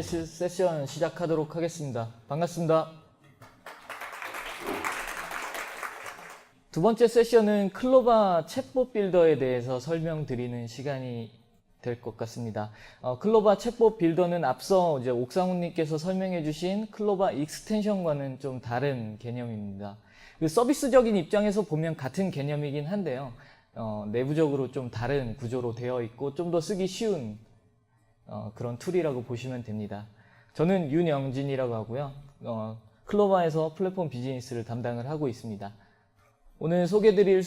번째 세션 시작하도록 하겠습니다. 반갑습니다. 두 번째 세션은 클로바 챗봇 빌더에 대해서 설명드리는 시간이 될 것 같습니다. 클로바 챗봇 빌더는 앞서 이제 옥상훈님께서 설명해 주신 클로바 익스텐션과는 좀 다른 개념입니다. 그 서비스적인 입장에서 보면 같은 개념이긴 한데요. 내부적으로 좀 다른 구조로 되어 있고 좀 더 쓰기 쉬운 그런 툴이라고 보시면 됩니다. 저는 윤영진이라고 하고요. 클로바에서 플랫폼 비즈니스를 담당을 하고 있습니다. 오늘 소개드릴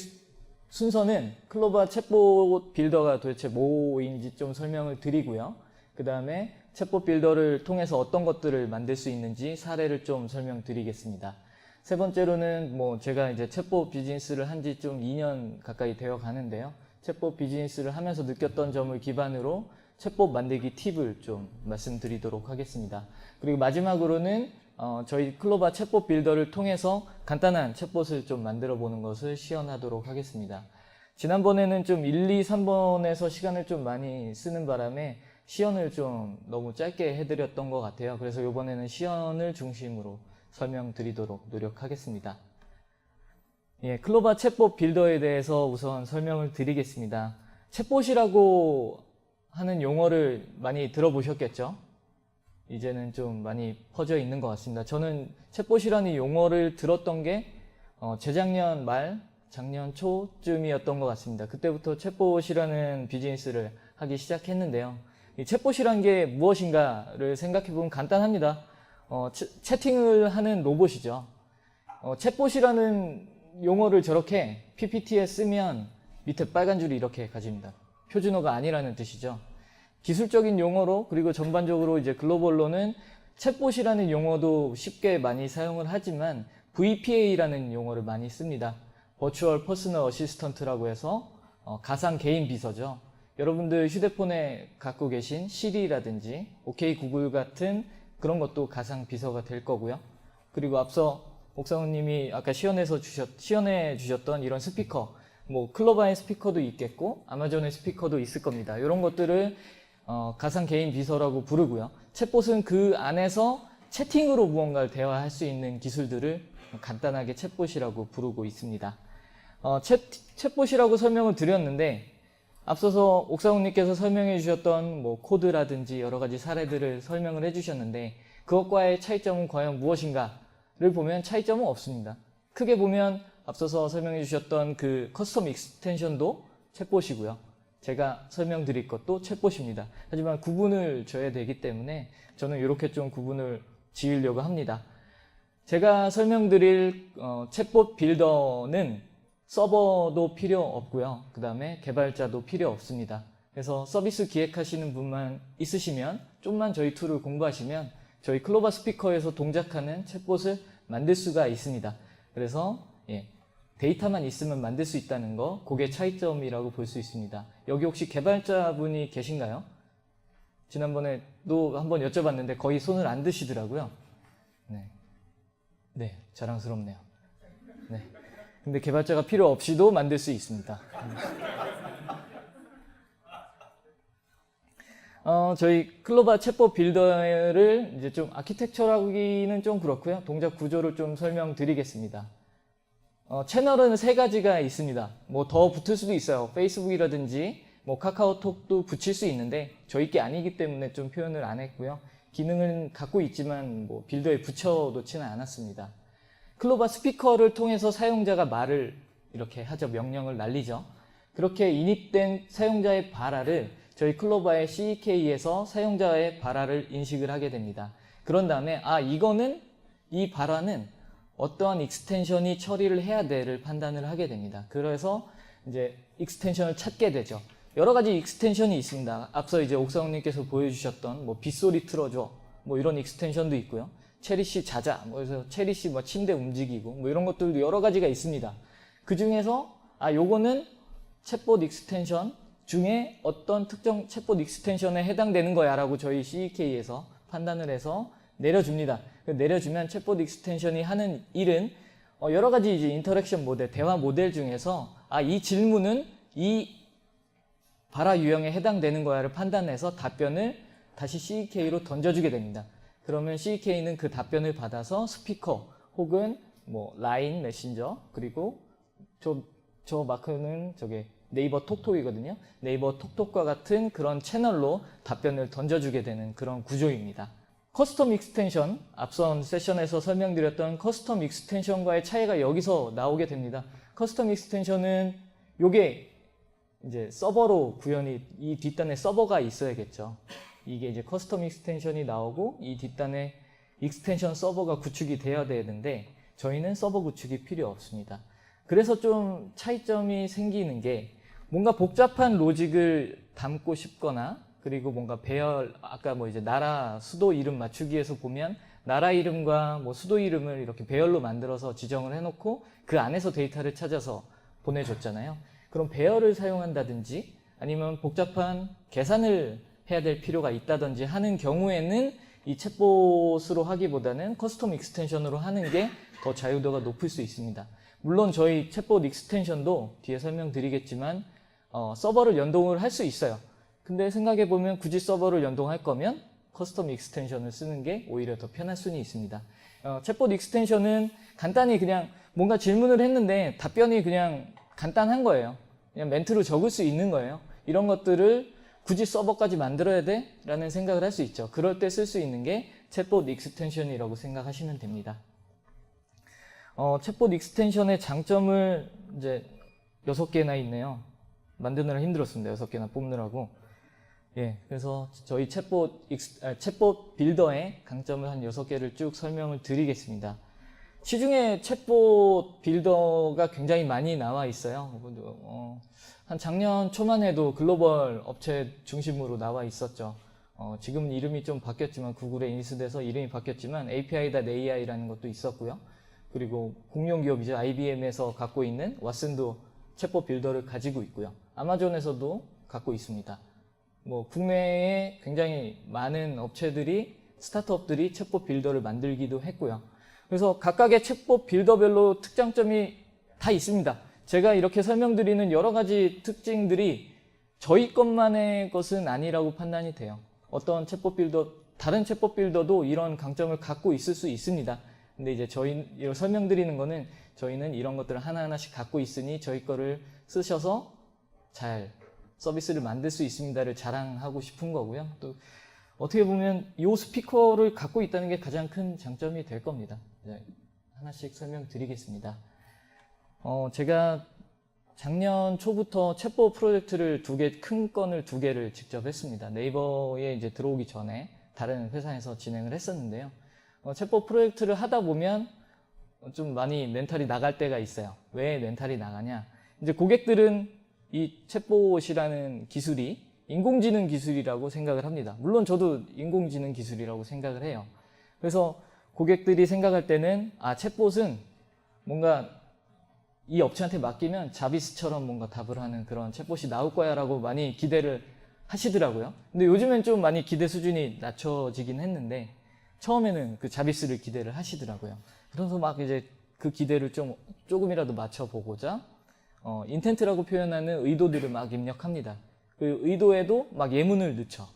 순서는 클로바 챗봇 빌더가 도대체 뭐인지 좀 설명을 드리고요. 그 다음에 챗봇 빌더를 통해서 어떤 것들을 만들 수 있는지 사례를 좀 설명드리겠습니다. 세 번째로는 제가 이제 챗봇 비즈니스를 한 지 좀 2년 가까이 되어 가는데요. 챗봇 비즈니스를 하면서 느꼈던 점을 기반으로 챗봇 만들기 팁을 좀 말씀드리도록 하겠습니다. 그리고 마지막으로는 저희 클로바 챗봇 빌더를 통해서 간단한 챗봇을 좀 만들어 보는 것을 시연하도록 하겠습니다. 지난번에는 좀 1, 2, 3번에서 시간을 좀 많이 쓰는 바람에 시연을 좀 너무 짧게 해드렸던 것 같아요. 그래서 이번에는 시연을 중심으로 설명드리도록 노력하겠습니다. 예, 클로바 챗봇 빌더에 대해서 우선 설명을 드리겠습니다. 챗봇이라고 하는 용어를 많이 들어보셨겠죠? 이제는 좀 많이 퍼져 있는 것 같습니다. 저는 챗봇이라는 용어를 들었던 게 재작년 말, 작년 초쯤이었던 것 같습니다. 그때부터 챗봇이라는 비즈니스를 하기 시작했는데요. 이 챗봇이란 게 무엇인가를 생각해보면 간단합니다. 채팅을 하는 로봇이죠. 챗봇이라는 용어를 저렇게 PPT에 쓰면 밑에 빨간 줄이 이렇게 가집니다. 표준어가 아니라는 뜻이죠. 기술적인 용어로 그리고 전반적으로 이제 글로벌로는 챗봇이라는 용어도 쉽게 많이 사용을 하지만 VPA라는 용어를 많이 씁니다. Virtual Personal Assistant라고 해서 가상 개인 비서죠. 여러분들 휴대폰에 갖고 계신 시리라든지 OK 구글 같은 그런 것도 가상 비서가 될 거고요. 그리고 앞서 옥상훈님이 아까 시연해 주셨던 이런 스피커, 클로바의 스피커도 있겠고 아마존의 스피커도 있을 겁니다. 이런 것들을 가상 개인 비서라고 부르고요. 챗봇은 그 안에서 채팅으로 무언가를 대화할 수 있는 기술들을 간단하게 챗봇이라고 부르고 있습니다. 챗봇이라고 설명을 드렸는데 앞서서 옥상훈님께서 설명해 주셨던 코드라든지 여러 가지 사례들을 설명을 해 주셨는데 그것과의 차이점은 과연 무엇인가를 보면 차이점은 없습니다. 크게 보면 앞서서 설명해 주셨던 그 커스텀 익스텐션도 챗봇이고요. 제가 설명드릴 것도 챗봇입니다. 하지만 구분을 줘야 되기 때문에 저는 이렇게 좀 구분을 지으려고 합니다. 제가 설명드릴 챗봇 빌더는 서버도 필요 없고요. 그 다음에 개발자도 필요 없습니다. 그래서 서비스 기획하시는 분만 있으시면 좀만 저희 툴을 공부하시면 저희 클로바 스피커에서 동작하는 챗봇을 만들 수가 있습니다. 그래서 데이터만 있으면 만들 수 있다는 거, 그게 차이점이라고 볼 수 있습니다. 여기 혹시 개발자분이 계신가요? 지난번에도 한번 여쭤봤는데 거의 손을 안 드시더라고요. 네, 자랑스럽네요. 네. 근데 개발자가 필요 없이도 만들 수 있습니다. 저희 클로바 챗봇 빌더를 이제 좀 아키텍처라기는 좀 그렇고요. 동작 구조를 좀 설명드리겠습니다. 채널은 세 가지가 있습니다. 더 붙을 수도 있어요. 페이스북이라든지 카카오톡도 붙일 수 있는데 저희 게 아니기 때문에 좀 표현을 안 했고요. 기능은 갖고 있지만 빌더에 붙여놓지는 않았습니다. 클로바 스피커를 통해서 사용자가 말을 이렇게 하죠. 명령을 날리죠. 그렇게 인입된 사용자의 발화를 저희 클로바의 CK에서 사용자의 발화를 인식을 하게 됩니다. 그런 다음에 이 발화는 어떠한 익스텐션이 처리를 해야 돼를 판단을 하게 됩니다. 그래서 이제 익스텐션을 찾게 되죠. 여러 가지 익스텐션이 있습니다. 앞서 이제 옥상훈님께서 보여주셨던 빗소리 틀어줘 이런 익스텐션도 있고요. 체리씨 자자 그래서 체리씨 침대 움직이고 이런 것들도 여러 가지가 있습니다. 그 중에서 요거는 챗봇 익스텐션 중에 어떤 특정 챗봇 익스텐션에 해당되는 거야 라고 저희 CK에서 판단을 해서 내려줍니다. 내려주면 챗봇 익스텐션이 하는 일은 여러 가지 이제 인터랙션 모델, 대화 모델 중에서 이 질문은 이 발화 유형에 해당되는 거야를 판단해서 답변을 다시 CK로 던져주게 됩니다. 그러면 CK는 그 답변을 받아서 스피커 혹은 뭐 라인 메신저, 그리고 저 마크는 저게 네이버 톡톡이거든요. 네이버 톡톡과 같은 그런 채널로 답변을 던져주게 되는 그런 구조입니다. 커스텀 익스텐션, 앞선 세션에서 설명드렸던 커스텀 익스텐션과의 차이가 여기서 나오게 됩니다. 커스텀 익스텐션은 요게 이제 서버로 구현이, 이 뒷단에 서버가 있어야겠죠. 이게 이제 커스텀 익스텐션이 나오고 이 뒷단에 익스텐션 서버가 구축이 되어야 되는데 저희는 서버 구축이 필요 없습니다. 그래서 좀 차이점이 생기는 게, 뭔가 복잡한 로직을 담고 싶거나, 그리고 뭔가 배열, 아까 뭐 이제 나라 수도 이름 맞추기 위해서 보면 나라 이름과 뭐 수도 이름을 이렇게 배열로 만들어서 지정을 해놓고 그 안에서 데이터를 찾아서 보내줬잖아요. 그럼 배열을 사용한다든지 아니면 복잡한 계산을 해야 될 필요가 있다든지 하는 경우에는 이 챗봇으로 하기보다는 커스텀 익스텐션으로 하는 게 더 자유도가 높을 수 있습니다. 물론 저희 챗봇 익스텐션도 뒤에 설명드리겠지만 서버를 연동을 할 수 있어요. 근데 생각해보면 굳이 서버를 연동할 거면 커스텀 익스텐션을 쓰는 게 오히려 더 편할 수는 있습니다. 챗봇 익스텐션은 간단히 그냥 뭔가 질문을 했는데 답변이 그냥 간단한 거예요. 그냥 멘트로 적을 수 있는 거예요. 이런 것들을 굳이 서버까지 만들어야 돼? 라는 생각을 할 수 있죠. 그럴 때 쓸 수 있는 게 챗봇 익스텐션이라고 생각하시면 됩니다. 챗봇 익스텐션의 장점을 이제 6개나 있네요. 만드느라 힘들었습니다. 6개나 뽑느라고. 예, 그래서 저희 챗봇 빌더의 강점을 한 6개를 쭉 설명을 드리겠습니다. 시중에 챗봇 빌더가 굉장히 많이 나와 있어요. 한 작년 초만 해도 글로벌 업체 중심으로 나와 있었죠. 지금은 이름이 좀 바뀌었지만, 구글에 인수돼서 이름이 바뀌었지만 API.AI라는 것도 있었고요. 그리고 공룡 기업이죠. IBM에서 갖고 있는 왓슨도 챗봇 빌더를 가지고 있고요. 아마존에서도 갖고 있습니다. 뭐 국내에 굉장히 많은 업체들이, 스타트업들이 챗봇 빌더를 만들기도 했고요. 그래서 각각의 챗봇 빌더별로 특장점이 다 있습니다. 제가 이렇게 설명드리는 여러 가지 특징들이 저희 것만의 것은 아니라고 판단이 돼요. 어떤 챗봇 빌더, 다른 챗봇 빌더도 이런 강점을 갖고 있을 수 있습니다. 근데 이제 저희 설명드리는 거는 저희는 이런 것들을 하나하나씩 갖고 있으니 저희 거를 쓰셔서 잘 서비스를 만들 수 있습니다를 자랑하고 싶은 거고요. 또 어떻게 보면 이 스피커를 갖고 있다는 게 가장 큰 장점이 될 겁니다. 하나씩 설명드리겠습니다. 제가 작년 초부터 챗봇 프로젝트를 큰 건을 2개를 직접 했습니다. 네이버에 이제 들어오기 전에 다른 회사에서 진행을 했었는데요. 챗봇 프로젝트를 하다 보면 좀 많이 멘탈이 나갈 때가 있어요. 왜 멘탈이 나가냐? 이제 고객들은 이 챗봇이라는 기술이 인공지능 기술이라고 생각을 합니다. 물론 저도 인공지능 기술이라고 생각을 해요. 그래서 고객들이 생각할 때는 챗봇은 뭔가 이 업체한테 맡기면 자비스처럼 뭔가 답을 하는 그런 챗봇이 나올 거야 라고 많이 기대를 하시더라고요. 근데 요즘엔 좀 많이 기대 수준이 낮춰지긴 했는데 처음에는 그 자비스를 기대를 하시더라고요. 그래서 막 이제 그 기대를 조금이라도 맞춰보고자 인텐트라고 표현하는 의도들을 막 입력합니다. 그 의도에도 막 예문을 넣죠.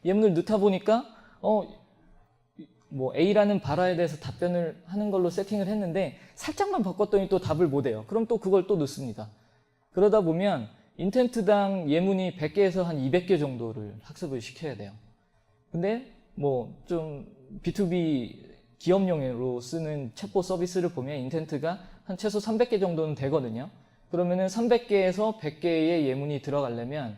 예문을 넣다 보니까 뭐 A라는 발화에 대해서 답변을 하는 걸로 세팅을 했는데 살짝만 바꿨더니 또 답을 못해요. 그럼 또 그걸 또 넣습니다. 그러다 보면 인텐트당 예문이 100개에서 한 200개 정도를 학습을 시켜야 돼요. 근데 뭐 좀 B2B 기업용으로 쓰는 챗봇 서비스를 보면 인텐트가 한 최소 300개 정도는 되거든요. 그러면은 300개에서 100개의 예문이 들어가려면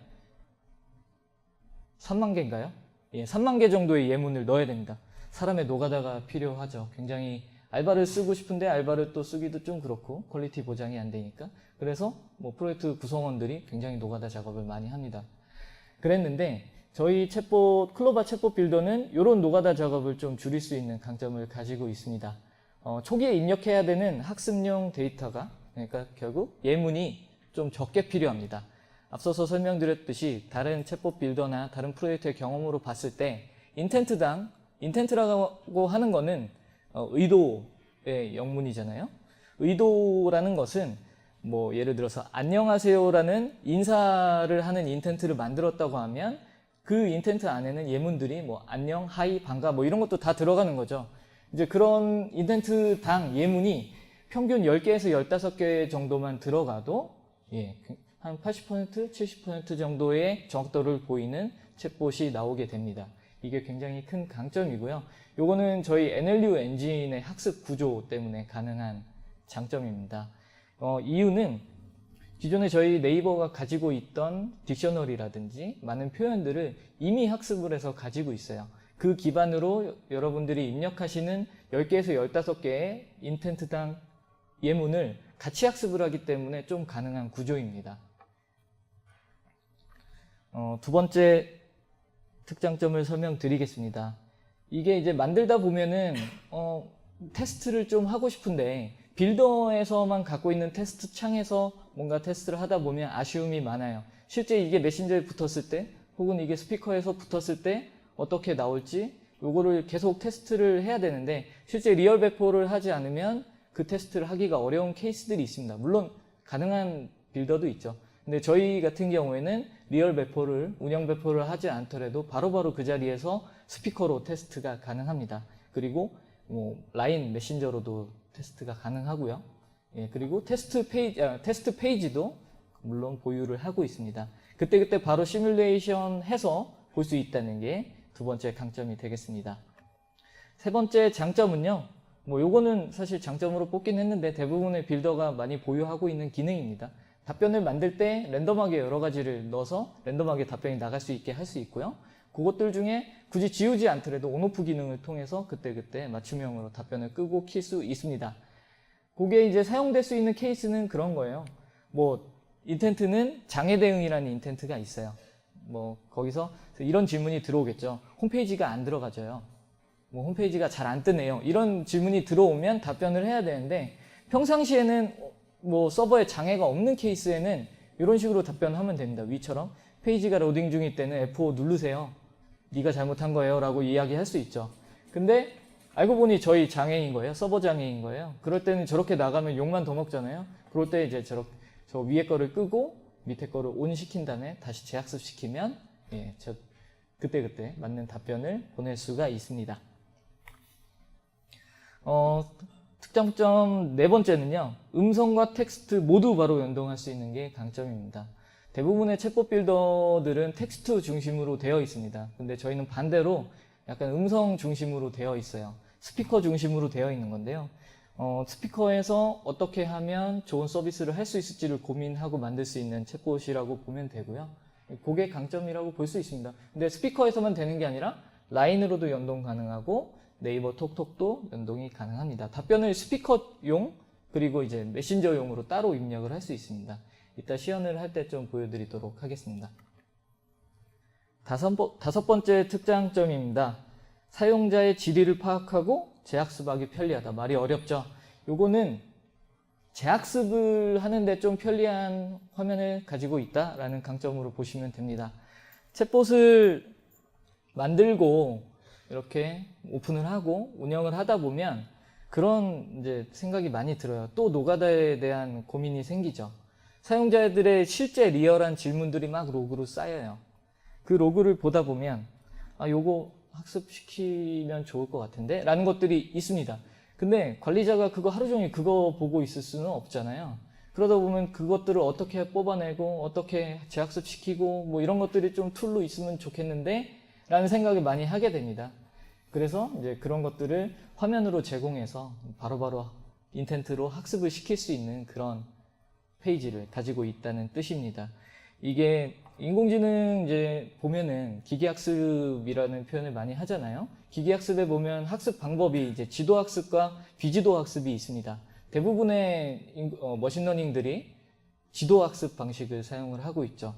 3만 개인가요? 예, 3만 개 정도의 예문을 넣어야 됩니다. 사람의 노가다가 필요하죠. 굉장히 알바를 쓰고 싶은데 알바를 또 쓰기도 좀 그렇고 퀄리티 보장이 안 되니까. 그래서 뭐 프로젝트 구성원들이 굉장히 노가다 작업을 많이 합니다. 그랬는데 저희 클로바 챗봇 빌더는 이런 노가다 작업을 좀 줄일 수 있는 강점을 가지고 있습니다. 초기에 입력해야 되는 학습용 데이터가, 그러니까 결국 예문이 좀 적게 필요합니다. 앞서서 설명드렸듯이 다른 챗봇 빌더나 다른 프로젝트의 경험으로 봤을 때 인텐트라고 하는 거는 의도의 영문이잖아요. 의도라는 것은 뭐 예를 들어서 안녕하세요라는 인사를 하는 인텐트를 만들었다고 하면 그 인텐트 안에는 예문들이 뭐 안녕, 하이, 반가 뭐 이런 것도 다 들어가는 거죠. 이제 그런 인텐트당 예문이 평균 10개에서 15개 정도만 들어가도 한 80%, 70% 정도의 정확도를 보이는 챗봇이 나오게 됩니다. 이게 굉장히 큰 강점이고요. 요거는 저희 NLU 엔진의 학습 구조 때문에 가능한 장점입니다. 이유는 기존에 저희 네이버가 가지고 있던 딕셔너리라든지 많은 표현들을 이미 학습을 해서 가지고 있어요. 그 기반으로 여러분들이 입력하시는 10개에서 15개의 인텐트당 예문을 같이 학습을 하기 때문에 좀 가능한 구조입니다. 두 번째 특장점을 설명드리겠습니다. 이게 이제 만들다 보면은 테스트를 좀 하고 싶은데 빌더에서만 갖고 있는 테스트 창에서 뭔가 테스트를 하다 보면 아쉬움이 많아요. 실제 이게 메신저에 붙었을 때 혹은 이게 스피커에서 붙었을 때 어떻게 나올지 요거를 계속 테스트를 해야 되는데 실제 리얼 배포를 하지 않으면 그 테스트를 하기가 어려운 케이스들이 있습니다. 물론 가능한 빌더도 있죠. 근데 저희 같은 경우에는 리얼 배포를, 운영 배포를 하지 않더라도 바로바로 그 자리에서 스피커로 테스트가 가능합니다. 그리고 라인 메신저로도 테스트가 가능하고요. 그리고 테스트 페이지도 물론 보유를 하고 있습니다. 그때그때 바로 시뮬레이션 해서 볼 수 있다는 게 두 번째 강점이 되겠습니다. 세 번째 장점은요. 요거는 사실 장점으로 뽑긴 했는데 대부분의 빌더가 많이 보유하고 있는 기능입니다. 답변을 만들 때 랜덤하게 여러 가지를 넣어서 랜덤하게 답변이 나갈 수 있게 할 수 있고요. 그것들 중에 굳이 지우지 않더라도 온오프 기능을 통해서 그때그때 맞춤형으로 답변을 끄고 킬 수 있습니다. 그게 이제 사용될 수 있는 케이스는 그런 거예요. 인텐트는 장애 대응이라는 인텐트가 있어요. 거기서 이런 질문이 들어오겠죠. 홈페이지가 안 들어가져요. 홈페이지가 잘 안 뜨네요. 이런 질문이 들어오면 답변을 해야 되는데 평상시에는 서버에 장애가 없는 케이스에는 이런 식으로 답변하면 됩니다. 위처럼 페이지가 로딩 중일 때는 F5 누르세요. 네가 잘못한 거예요 라고 이야기할 수 있죠. 근데 알고 보니 저희 장애인 거예요. 서버 장애인 거예요. 그럴 때는 저렇게 나가면 욕만 더 먹잖아요. 그럴 때 이제 저 위에 거를 끄고 밑에 거를 온 시킨 다음에 다시 재학습 시키면 그때그때 맞는 답변을 보낼 수가 있습니다. 특장점 네 번째는요. 음성과 텍스트 모두 바로 연동할 수 있는 게 강점입니다. 대부분의 챗봇 빌더들은 텍스트 중심으로 되어 있습니다. 근데 저희는 반대로 약간 음성 중심으로 되어 있어요. 스피커 중심으로 되어 있는 건데요. 스피커에서 어떻게 하면 좋은 서비스를 할 수 있을지를 고민하고 만들 수 있는 챗봇이라고 보면 되고요. 그게 강점이라고 볼 수 있습니다. 근데 스피커에서만 되는 게 아니라 라인으로도 연동 가능하고 네이버 톡톡도 연동이 가능합니다. 답변을 스피커용 그리고 이제 메신저용으로 따로 입력을 할 수 있습니다. 이따 시연을 할 때 좀 보여드리도록 하겠습니다. 다섯 번째 특장점입니다. 사용자의 지리를 파악하고 재학습하기 편리하다. 말이 어렵죠? 요거는 재학습을 하는데 좀 편리한 화면을 가지고 있다라는 강점으로 보시면 됩니다. 챗봇을 만들고 이렇게 오픈을 하고 운영을 하다 보면 그런 이제 생각이 많이 들어요. 또 노가다에 대한 고민이 생기죠. 사용자들의 실제 리얼한 질문들이 막 로그로 쌓여요. 그 로그를 보다 보면 요거 학습시키면 좋을 것 같은데 라는 것들이 있습니다. 근데 관리자가 그거 하루 종일 그거 보고 있을 수는 없잖아요. 그러다 보면 그것들을 어떻게 뽑아내고 어떻게 재학습시키고 이런 것들이 좀 툴로 있으면 좋겠는데 라는 생각을 많이 하게 됩니다. 그래서 이제 그런 것들을 화면으로 제공해서 바로바로 인텐트로 학습을 시킬 수 있는 그런 페이지를 가지고 있다는 뜻입니다. 이게 인공지능 이제 보면은 기계학습이라는 표현을 많이 하잖아요. 기계학습에 보면 학습 방법이 이제 지도학습과 비지도학습이 있습니다. 대부분의 머신러닝들이 지도학습 방식을 사용을 하고 있죠.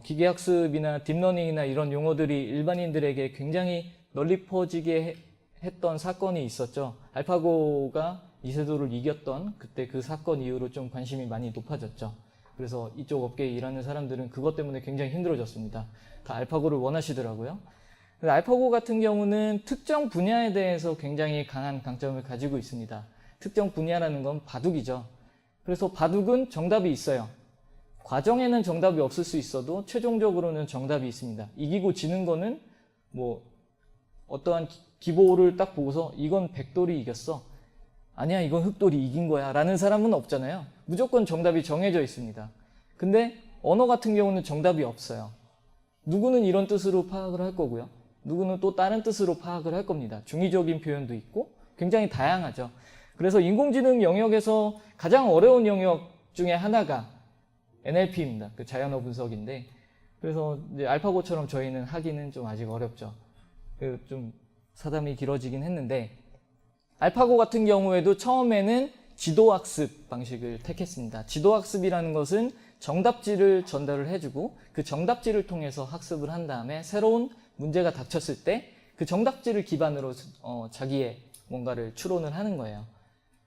기계학습이나 딥러닝이나 이런 용어들이 일반인들에게 굉장히 널리 퍼지게 했던 사건이 있었죠. 알파고가 이세돌을 이겼던 그때 그 사건 이후로 좀 관심이 많이 높아졌죠. 그래서 이쪽 업계에 일하는 사람들은 그것 때문에 굉장히 힘들어졌습니다. 다 알파고를 원하시더라고요. 알파고 같은 경우는 특정 분야에 대해서 굉장히 강한 강점을 가지고 있습니다. 특정 분야라는 건 바둑이죠. 그래서 바둑은 정답이 있어요. 과정에는 정답이 없을 수 있어도 최종적으로는 정답이 있습니다. 이기고 지는 거는 뭐 어떠한 기보를 딱 보고서 이건 백돌이 이겼어. 아니야, 이건 흑돌이 이긴 거야. 라는 사람은 없잖아요. 무조건 정답이 정해져 있습니다. 근데 언어 같은 경우는 정답이 없어요. 누구는 이런 뜻으로 파악을 할 거고요. 누구는 또 다른 뜻으로 파악을 할 겁니다. 중의적인 표현도 있고 굉장히 다양하죠. 그래서 인공지능 영역에서 가장 어려운 영역 중에 하나가 NLP입니다. 그 자연어 분석인데, 그래서 이제 알파고처럼 저희는 하기는 좀 아직 어렵죠. 좀 사담이 길어지긴 했는데, 알파고 같은 경우에도 처음에는 지도학습 방식을 택했습니다. 지도학습이라는 것은 정답지를 전달을 해주고 그 정답지를 통해서 학습을 한 다음에 새로운 문제가 닥쳤을 때 그 정답지를 기반으로 자기의 뭔가를 추론을 하는 거예요.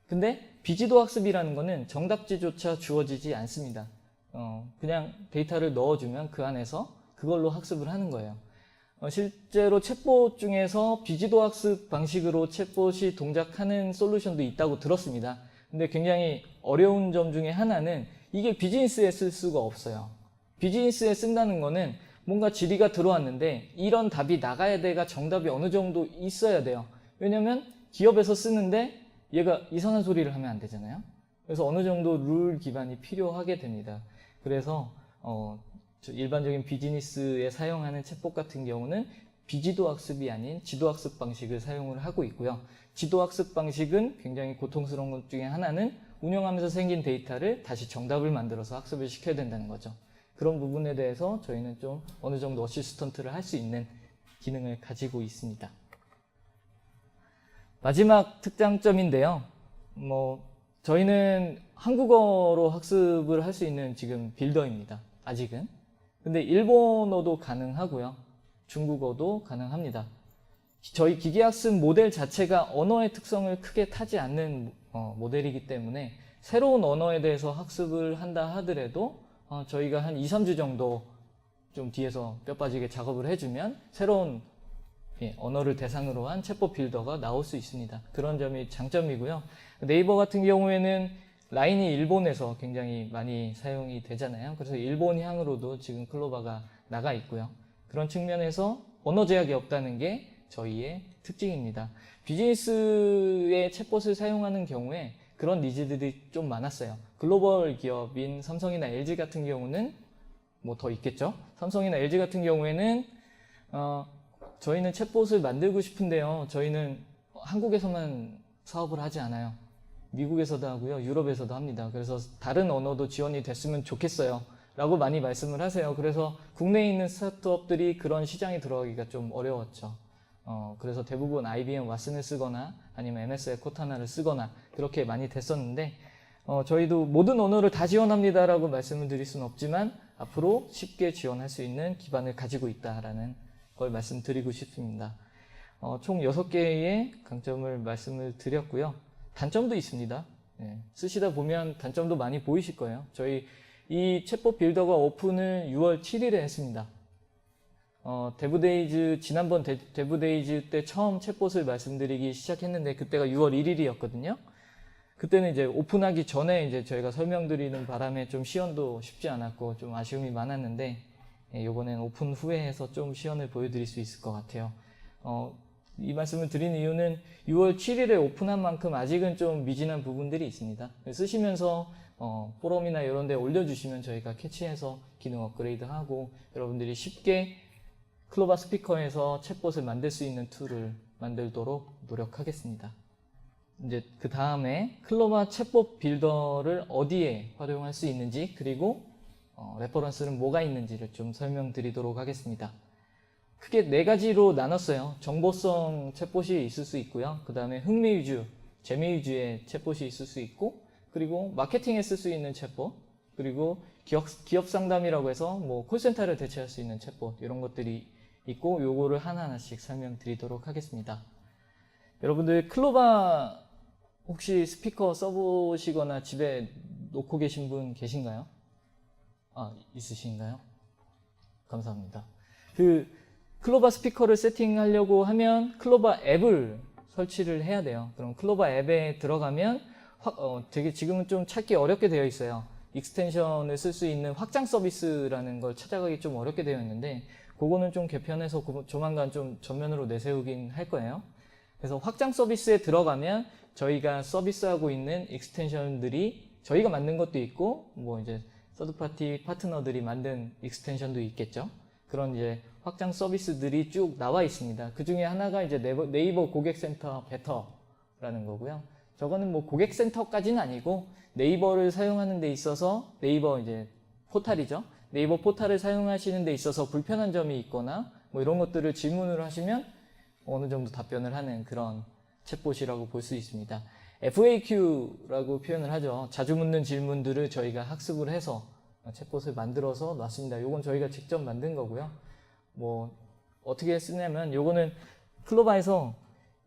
근데 비지도학습이라는 거는 정답지조차 주어지지 않습니다. 그냥 데이터를 넣어주면 그 안에서 그걸로 학습을 하는 거예요. 실제로 챗봇 중에서 비지도학습 방식으로 챗봇이 동작하는 솔루션도 있다고 들었습니다. 근데 굉장히 어려운 점 중에 하나는 이게 비즈니스에 쓸 수가 없어요. 비즈니스에 쓴다는 거는 뭔가 질의가 들어왔는데 이런 답이 나가야 돼가 정답이 어느 정도 있어야 돼요. 왜냐면 기업에서 쓰는데 얘가 이상한 소리를 하면 안 되잖아요. 그래서 어느 정도 룰 기반이 필요하게 됩니다. 그래서 일반적인 비즈니스에 사용하는 챗봇 같은 경우는 비지도학습이 아닌 지도학습 방식을 사용을 하고 있고요. 지도학습 방식은 굉장히 고통스러운 것 중에 하나는 운영하면서 생긴 데이터를 다시 정답을 만들어서 학습을 시켜야 된다는 거죠. 그런 부분에 대해서 저희는 좀 어느 정도 어시스턴트를 할 수 있는 기능을 가지고 있습니다. 마지막 특장점인데요. 저희는 한국어로 학습을 할 수 있는 지금 빌더입니다. 아직은. 근데 일본어도 가능하고요. 중국어도 가능합니다. 저희 기계학습 모델 자체가 언어의 특성을 크게 타지 않는 모델이기 때문에 새로운 언어에 대해서 학습을 한다 하더라도 저희가 한 2, 3주 정도 좀 뒤에서 뼈 빠지게 작업을 해주면 새로운 언어를 대상으로 한 챗봇 빌더가 나올 수 있습니다. 그런 점이 장점이고요. 네이버 같은 경우에는 라인이 일본에서 굉장히 많이 사용이 되잖아요. 그래서 일본향으로도 지금 클로바가 나가 있고요. 그런 측면에서 언어 제약이 없다는 게 저희의 특징입니다. 비즈니스의 챗봇을 사용하는 경우에 그런 니즈들이 좀 많았어요. 글로벌 기업인 삼성이나 LG 같은 경우는 뭐 더 있겠죠. 삼성이나 LG 같은 경우에는 저희는 챗봇을 만들고 싶은데요. 저희는 한국에서만 사업을 하지 않아요. 미국에서도 하고요. 유럽에서도 합니다. 그래서 다른 언어도 지원이 됐으면 좋겠어요. 라고 많이 말씀을 하세요. 그래서 국내에 있는 스타트업들이 그런 시장에 들어가기가 좀 어려웠죠. 그래서 대부분 IBM 왓슨을 쓰거나 아니면 MS의 코타나를 쓰거나 그렇게 많이 됐었는데 저희도 모든 언어를 다 지원합니다라고 말씀을 드릴 수는 없지만 앞으로 쉽게 지원할 수 있는 기반을 가지고 있다라는 걸 말씀드리고 싶습니다. 총 6개의 강점을 말씀을 드렸고요. 단점도 있습니다. 쓰시다 보면 단점도 많이 보이실 거예요. 저희 이 챗봇 빌더가 오픈을 6월 7일에 했습니다. 데브데이즈, 지난번 데브데이즈 때 처음 챗봇을 말씀드리기 시작했는데 그때가 6월 1일이었거든요. 그때는 이제 오픈하기 전에 이제 저희가 설명드리는 바람에 좀 시연도 쉽지 않았고 좀 아쉬움이 많았는데 이번엔 오픈 후에 해서 좀 시연을 보여드릴 수 있을 것 같아요. 이 말씀을 드린 이유는 6월 7일에 오픈한 만큼 아직은 좀 미진한 부분들이 있습니다. 쓰시면서 포럼이나 이런 데 올려주시면 저희가 캐치해서 기능 업그레이드하고 여러분들이 쉽게 클로바 스피커에서 챗봇을 만들 수 있는 툴을 만들도록 노력하겠습니다. 이제 그 다음에 클로바 챗봇 빌더를 어디에 활용할 수 있는지 그리고 레퍼런스는 뭐가 있는지를 좀 설명드리도록 하겠습니다. 크게 4가지로 나눴어요. 정보성 챗봇이 있을 수 있고요. 그 다음에 흥미 위주, 재미 위주의 챗봇이 있을 수 있고 그리고 마케팅에 쓸 수 있는 챗봇 그리고 기업 상담이라고 해서 뭐 콜센터를 대체할 수 있는 챗봇 이런 것들이 있고 요거를 하나하나씩 설명드리도록 하겠습니다. 여러분들 클로바 혹시 스피커 써보시거나 집에 놓고 계신 분 계신가요? 있으신가요? 감사합니다. 클로바 스피커를 세팅하려고 하면 클로바 앱을 설치를 해야 돼요. 그럼 클로바 앱에 들어가면 되게 지금은 좀 찾기 어렵게 되어 있어요. 익스텐션을 쓸 수 있는 확장 서비스라는 걸 찾아가기 좀 어렵게 되어 있는데 그거는 좀 개편해서 조만간 좀 전면으로 내세우긴 할 거예요. 그래서 확장 서비스에 들어가면 저희가 서비스하고 있는 익스텐션들이 저희가 만든 것도 있고 뭐 이제 서드파티 파트너들이 만든 익스텐션도 있겠죠. 그런 이제 확장 서비스들이 쭉 나와 있습니다. 그 중에 하나가 이제 네이버 고객센터 베터라는 거고요. 저거는 뭐 고객센터까지는 아니고 네이버를 사용하는 데 있어서 네이버 이제 포탈이죠. 네이버 포탈을 사용하시는 데 있어서 불편한 점이 있거나 뭐 이런 것들을 질문을 하시면 어느 정도 답변을 하는 그런 챗봇이라고 볼 수 있습니다. FAQ라고 표현을 하죠. 자주 묻는 질문들을 저희가 학습을 해서 챗봇을 만들어서 놨습니다. 요건 저희가 직접 만든 거고요. 뭐 어떻게 쓰냐면 요거는 클로바에서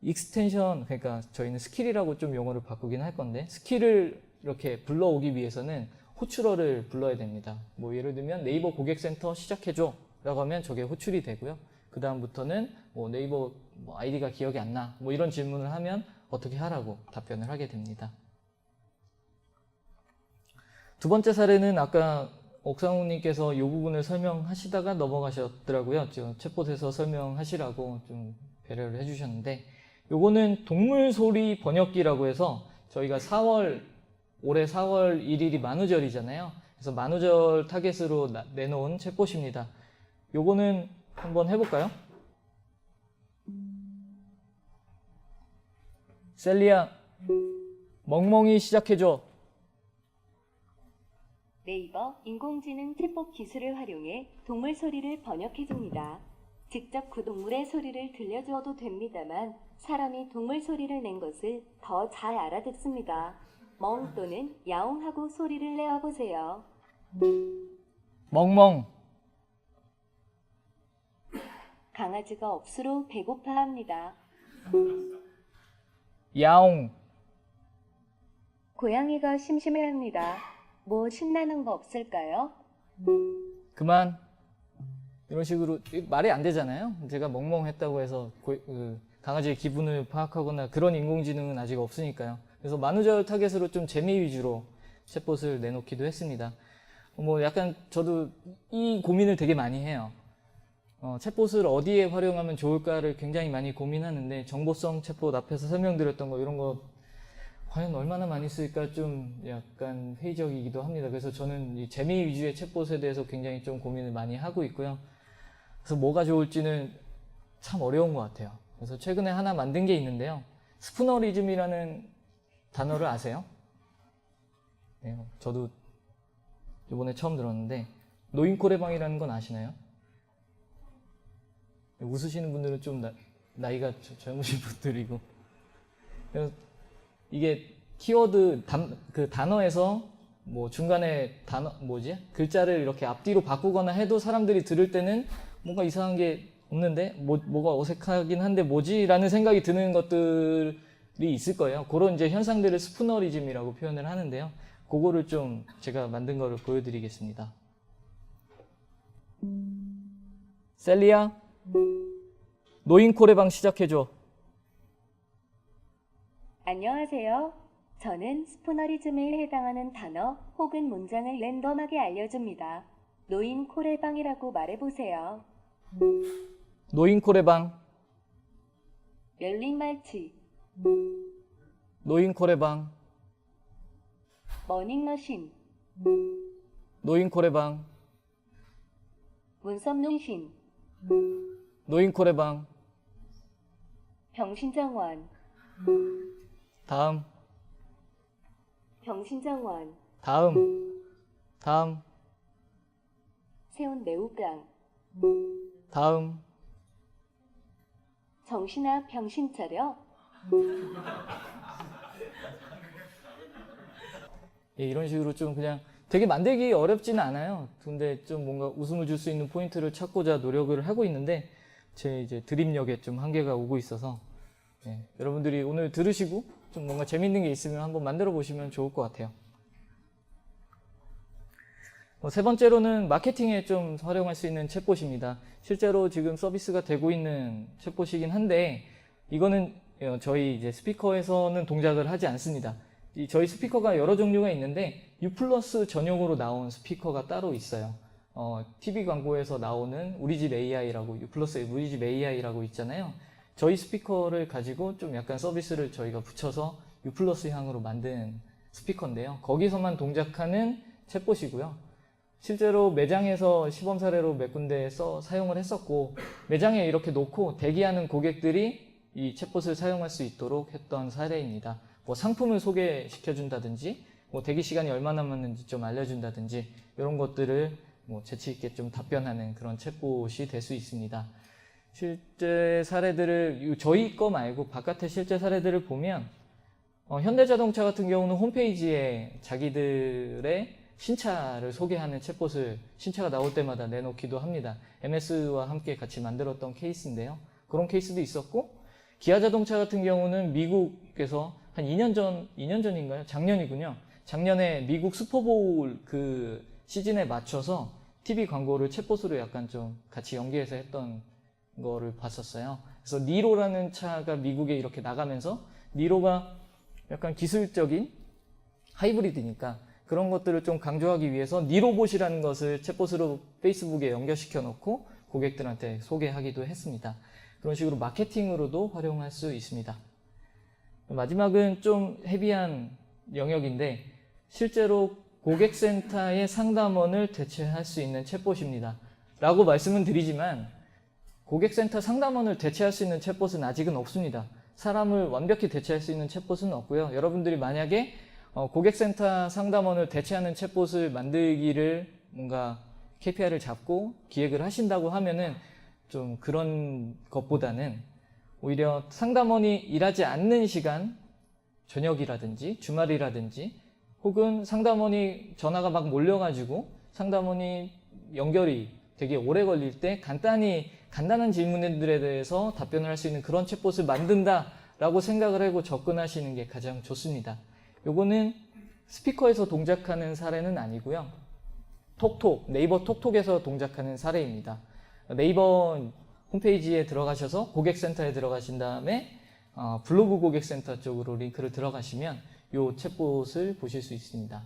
익스텐션, 그러니까 저희는 스킬이라고 좀 용어를 바꾸긴 할 건데 스킬을 이렇게 불러오기 위해서는 호출어를 불러야 됩니다. 뭐 예를 들면 네이버 고객센터 시작해줘 라고 하면 저게 호출이 되고요. 그 다음부터는 뭐 네이버 뭐 아이디가 기억이 안 나 뭐 이런 질문을 하면 어떻게 하라고 답변을 하게 됩니다. 두 번째 사례는 아까 옥상욱님께서 이 부분을 설명하시다가 넘어가셨더라고요. 지금 챗봇에서 설명하시라고 좀 배려를 해주셨는데 요거는 동물 소리 번역기라고 해서 저희가 올해 4월 1일이 만우절이잖아요. 그래서 만우절 타겟으로 내놓은 챗봇입니다. 요거는 한번 해볼까요? 셀리야, 멍멍이 시작해줘. 네이버 인공지능 챗봇 기술을 활용해 동물 소리를 번역해줍니다. 직접 그 동물의 소리를 들려주어도 됩니다만 사람이 동물 소리를 낸 것을 더 잘 알아듣습니다. 멍 또는 야옹하고 소리를 내어보세요. 멍멍. 강아지가 억수로 배고파합니다. 야옹. 고양이가 심심해합니다. 뭐 신나는 거 없을까요? 그만. 이런 식으로 말이 안 되잖아요. 제가 멍멍했다고 해서 강아지의 기분을 파악하거나 그런 인공지능은 아직 없으니까요. 그래서 만우절 타겟으로 좀 재미 위주로 챗봇을 내놓기도 했습니다. 뭐 약간 저도 이 고민을 되게 많이 해요. 챗봇을 어디에 활용하면 좋을까를 굉장히 많이 고민하는데 정보성 챗봇 앞에서 설명드렸던 거 이런 거 과연 얼마나 많이 쓸까 좀 약간 회의적이기도 합니다. 그래서 저는 이 재미 위주의 챗봇에 대해서 굉장히 좀 고민을 많이 하고 있고요. 그래서 뭐가 좋을지는 참 어려운 것 같아요. 그래서 최근에 하나 만든 게 있는데요. 스푸너리즘이라는 단어를 아세요? 네, 저도 이번에 처음 들었는데 노인코레방이라는 건 아시나요? 웃으시는 분들은 좀 나이가 젊으신 분들이고 그래서 이게 키워드 그 단어에서 뭐 중간에 글자를 이렇게 앞뒤로 바꾸거나 해도 사람들이 들을 때는 뭔가 이상한 게 없는데 뭐가 어색하긴 한데 뭐지? 라는 생각이 드는 것들이 있을 거예요. 그런 이제 현상들을 스푸너리즘이라고 표현을 하는데요. 그거를 좀 제가 만든 거를 보여드리겠습니다. 셀리야, 노인코레방 시작해줘. 안녕하세요. 저는 스푸너리즘에 해당하는 단어 혹은 문장을 랜덤하게 알려줍니다. 노인 코레방이라고 말해보세요. 노인코레방. 멸링말치, 노인코레방. 머닝머신, 노인코레방. 문섭농신, 노인코레방. 병신정원, 다음. 병신정원, 다음. 세운 매우깡, 다음. 정신아 병신 차려. 예, 이런 식으로 좀 그냥 되게 만들기 어렵지는 않아요. 근데 좀 뭔가 웃음을 줄 수 있는 포인트를 찾고자 노력을 하고 있는데 제 이제 드립력에 좀 한계가 오고 있어서 여러분들이 오늘 들으시고 좀 뭔가 재밌는 게 있으면 한번 만들어 보시면 좋을 것 같아요. 세 번째로는 마케팅에 좀 활용할 수 있는 챗봇입니다. 실제로 지금 서비스가 되고 있는 챗봇이긴 한데 이거는 저희 이제 스피커에서는 동작을 하지 않습니다. 저희 스피커가 여러 종류가 있는데 U 플러스 전용으로 나온 스피커가 따로 있어요. TV 광고에서 나오는 우리 집 AI라고, U 플러스의 우리 집 AI라고 있잖아요. 저희 스피커를 가지고 좀 약간 서비스를 저희가 붙여서 U 플러스 향으로 만든 스피커인데요. 거기서만 동작하는 챗봇이고요. 실제로 매장에서 시범 사례로 몇 군데 사용을 했었고, 매장에 이렇게 놓고 대기하는 고객들이 이 챗봇을 사용할 수 있도록 했던 사례입니다. 뭐 상품을 소개시켜준다든지, 뭐 대기 시간이 얼마나 남았는지 좀 알려준다든지, 이런 것들을 뭐 재치 있게 좀 답변하는 그런 챗봇이 될 수 있습니다. 실제 사례들을, 저희 거 말고 바깥의 실제 사례들을 보면, 현대자동차 같은 경우는 홈페이지에 자기들의 신차를 소개하는 챗봇을 신차가 나올 때마다 내놓기도 합니다. MS와 함께 같이 만들었던 케이스인데요. 그런 케이스도 있었고, 기아자동차 같은 경우는 미국에서 한 2년 전인가요? 작년이군요. 작년에 미국 슈퍼볼 그 시즌에 맞춰서 TV 광고를 챗봇으로 약간 좀 같이 연계해서 했던 거를 봤었어요. 그래서 니로라는 차가 미국에 이렇게 나가면서, 니로가 약간 기술적인 하이브리드니까 그런 것들을 좀 강조하기 위해서 니로봇이라는 것을 챗봇으로 페이스북에 연결시켜 놓고 고객들한테 소개하기도 했습니다. 그런 식으로 마케팅으로도 활용할 수 있습니다. 마지막은 좀 헤비한 영역인데, 실제로 고객센터의 상담원을 대체할 수 있는 챗봇입니다. 라고 말씀은 드리지만, 고객센터 상담원을 대체할 수 있는 챗봇은 아직은 없습니다. 사람을 완벽히 대체할 수 있는 챗봇은 없고요. 여러분들이 만약에 고객센터 상담원을 대체하는 챗봇을 만들기를 뭔가 KPI를 잡고 기획을 하신다고 하면은 좀 그런 것보다는 오히려 상담원이 일하지 않는 시간, 저녁이라든지 주말이라든지, 혹은 상담원이 전화가 막 몰려가지고 상담원이 연결이 되게 오래 걸릴 때 간단한 질문들에 대해서 답변을 할 수 있는 그런 챗봇을 만든다라고 생각을 하고 접근하시는 게 가장 좋습니다. 요거는 스피커에서 동작하는 사례는 아니고요. 네이버 톡톡에서 동작하는 사례입니다. 네이버 홈페이지에 들어가셔서 고객센터에 들어가신 다음에 블로그 고객센터 쪽으로 링크를 들어가시면 요 챗봇을 보실 수 있습니다.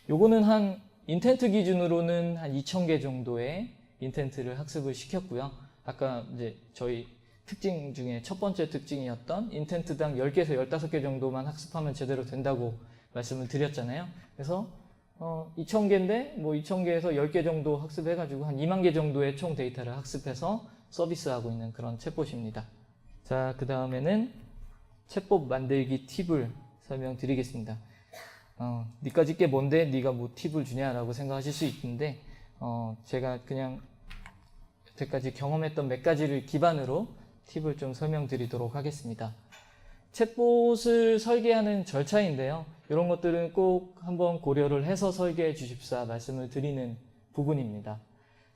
요거는 한 인텐트 기준으로는 한 2,000개 정도의 인텐트를 학습을 시켰고요. 아까 이제 저희 특징 중에 첫 번째 특징이었던 인텐트당 10개에서 15개 정도만 학습하면 제대로 된다고 말씀을 드렸잖아요. 그래서 2,000개인데 뭐 2,000개에서 10개 정도 학습해가지고 한 2만 개 정도의 총 데이터를 학습해서 서비스하고 있는 그런 챗봇입니다. 자, 그 다음에는 챗봇 만들기 팁을 설명드리겠습니다. 니까짓 게 뭔데 니가 뭐 팁을 주냐라고 생각하실 수 있는데, 제가 그냥 여태까지 경험했던 몇 가지를 기반으로 팁을 좀 설명드리도록 하겠습니다. 챗봇을 설계하는 절차인데요. 이런 것들은 꼭 한번 고려를 해서 설계해 주십사 말씀을 드리는 부분입니다.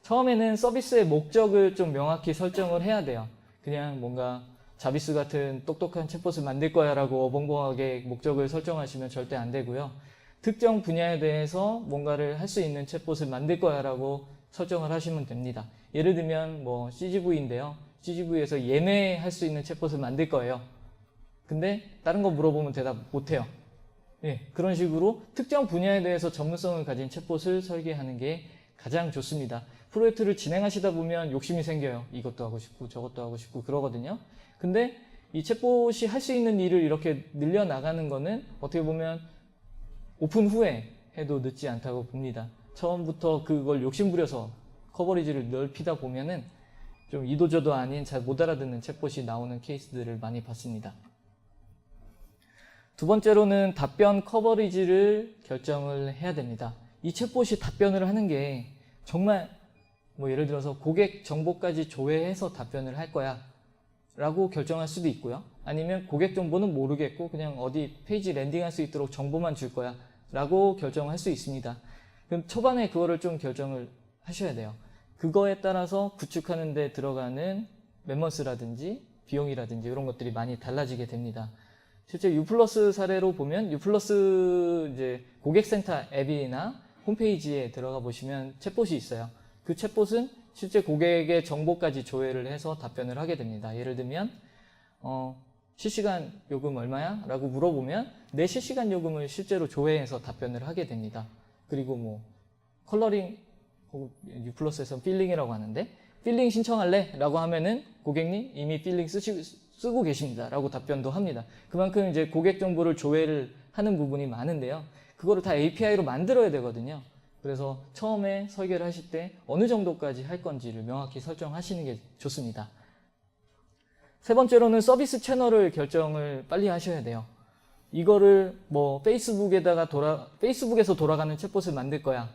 처음에는 서비스의 목적을 좀 명확히 설정을 해야 돼요. 그냥 뭔가 자비스 같은 똑똑한 챗봇을 만들 거야 라고 어벙벙하게 목적을 설정하시면 절대 안 되고요. 특정 분야에 대해서 뭔가를 할 수 있는 챗봇을 만들 거야 라고 설정을 하시면 됩니다. 예를 들면 뭐 CGV인데요. CGV에서 예매할 수 있는 챗봇을 만들 거예요. 근데 다른 거 물어보면 대답 못해요. 예, 그런 식으로 특정 분야에 대해서 전문성을 가진 챗봇을 설계하는 게 가장 좋습니다. 프로젝트를 진행하시다 보면 욕심이 생겨요. 이것도 하고 싶고 저것도 하고 싶고 그러거든요. 근데 이 챗봇이 할 수 있는 일을 이렇게 늘려나가는 거는 어떻게 보면 오픈 후에 해도 늦지 않다고 봅니다. 처음부터 그걸 욕심부려서 커버리지를 넓히다 보면은 좀 이도저도 아닌 잘 못 알아듣는 챗봇이 나오는 케이스들을 많이 봤습니다. 두 번째로는 답변 커버리지를 결정을 해야 됩니다. 이 챗봇이 답변을 하는 게 정말 뭐 예를 들어서 고객 정보까지 조회해서 답변을 할 거야 라고 결정할 수도 있고요. 아니면 고객 정보는 모르겠고 그냥 어디 페이지 랜딩할 수 있도록 정보만 줄 거야 라고 결정할 수 있습니다. 그럼 초반에 그거를 좀 결정을 하셔야 돼요. 그거에 따라서 구축하는 데 들어가는 멤버스라든지 비용이라든지 이런 것들이 많이 달라지게 됩니다. 실제 U+ 사례로 보면 U+ 이제 고객센터 앱이나 홈페이지에 들어가 보시면 챗봇이 있어요. 그 챗봇은 실제 고객의 정보까지 조회를 해서 답변을 하게 됩니다. 예를 들면 실시간 요금 얼마야? 라고 물어보면 내 실시간 요금을 실제로 조회해서 답변을 하게 됩니다. 그리고 뭐 컬러링 혹은 U+에서 필링이라고 하는데 필링 신청할래? 라고 하면은 고객님 이미 필링 쓰고 계십니다. 라고 답변도 합니다. 그만큼 이제 고객 정보를 조회를 하는 부분이 많은데요. 그거를 다 API로 만들어야 되거든요. 그래서 처음에 설계를 하실 때 어느 정도까지 할 건지를 명확히 설정하시는 게 좋습니다. 세 번째로는 서비스 채널을 결정을 빨리 하셔야 돼요. 이거를 뭐 페이스북에서 돌아가는 챗봇을 만들 거야.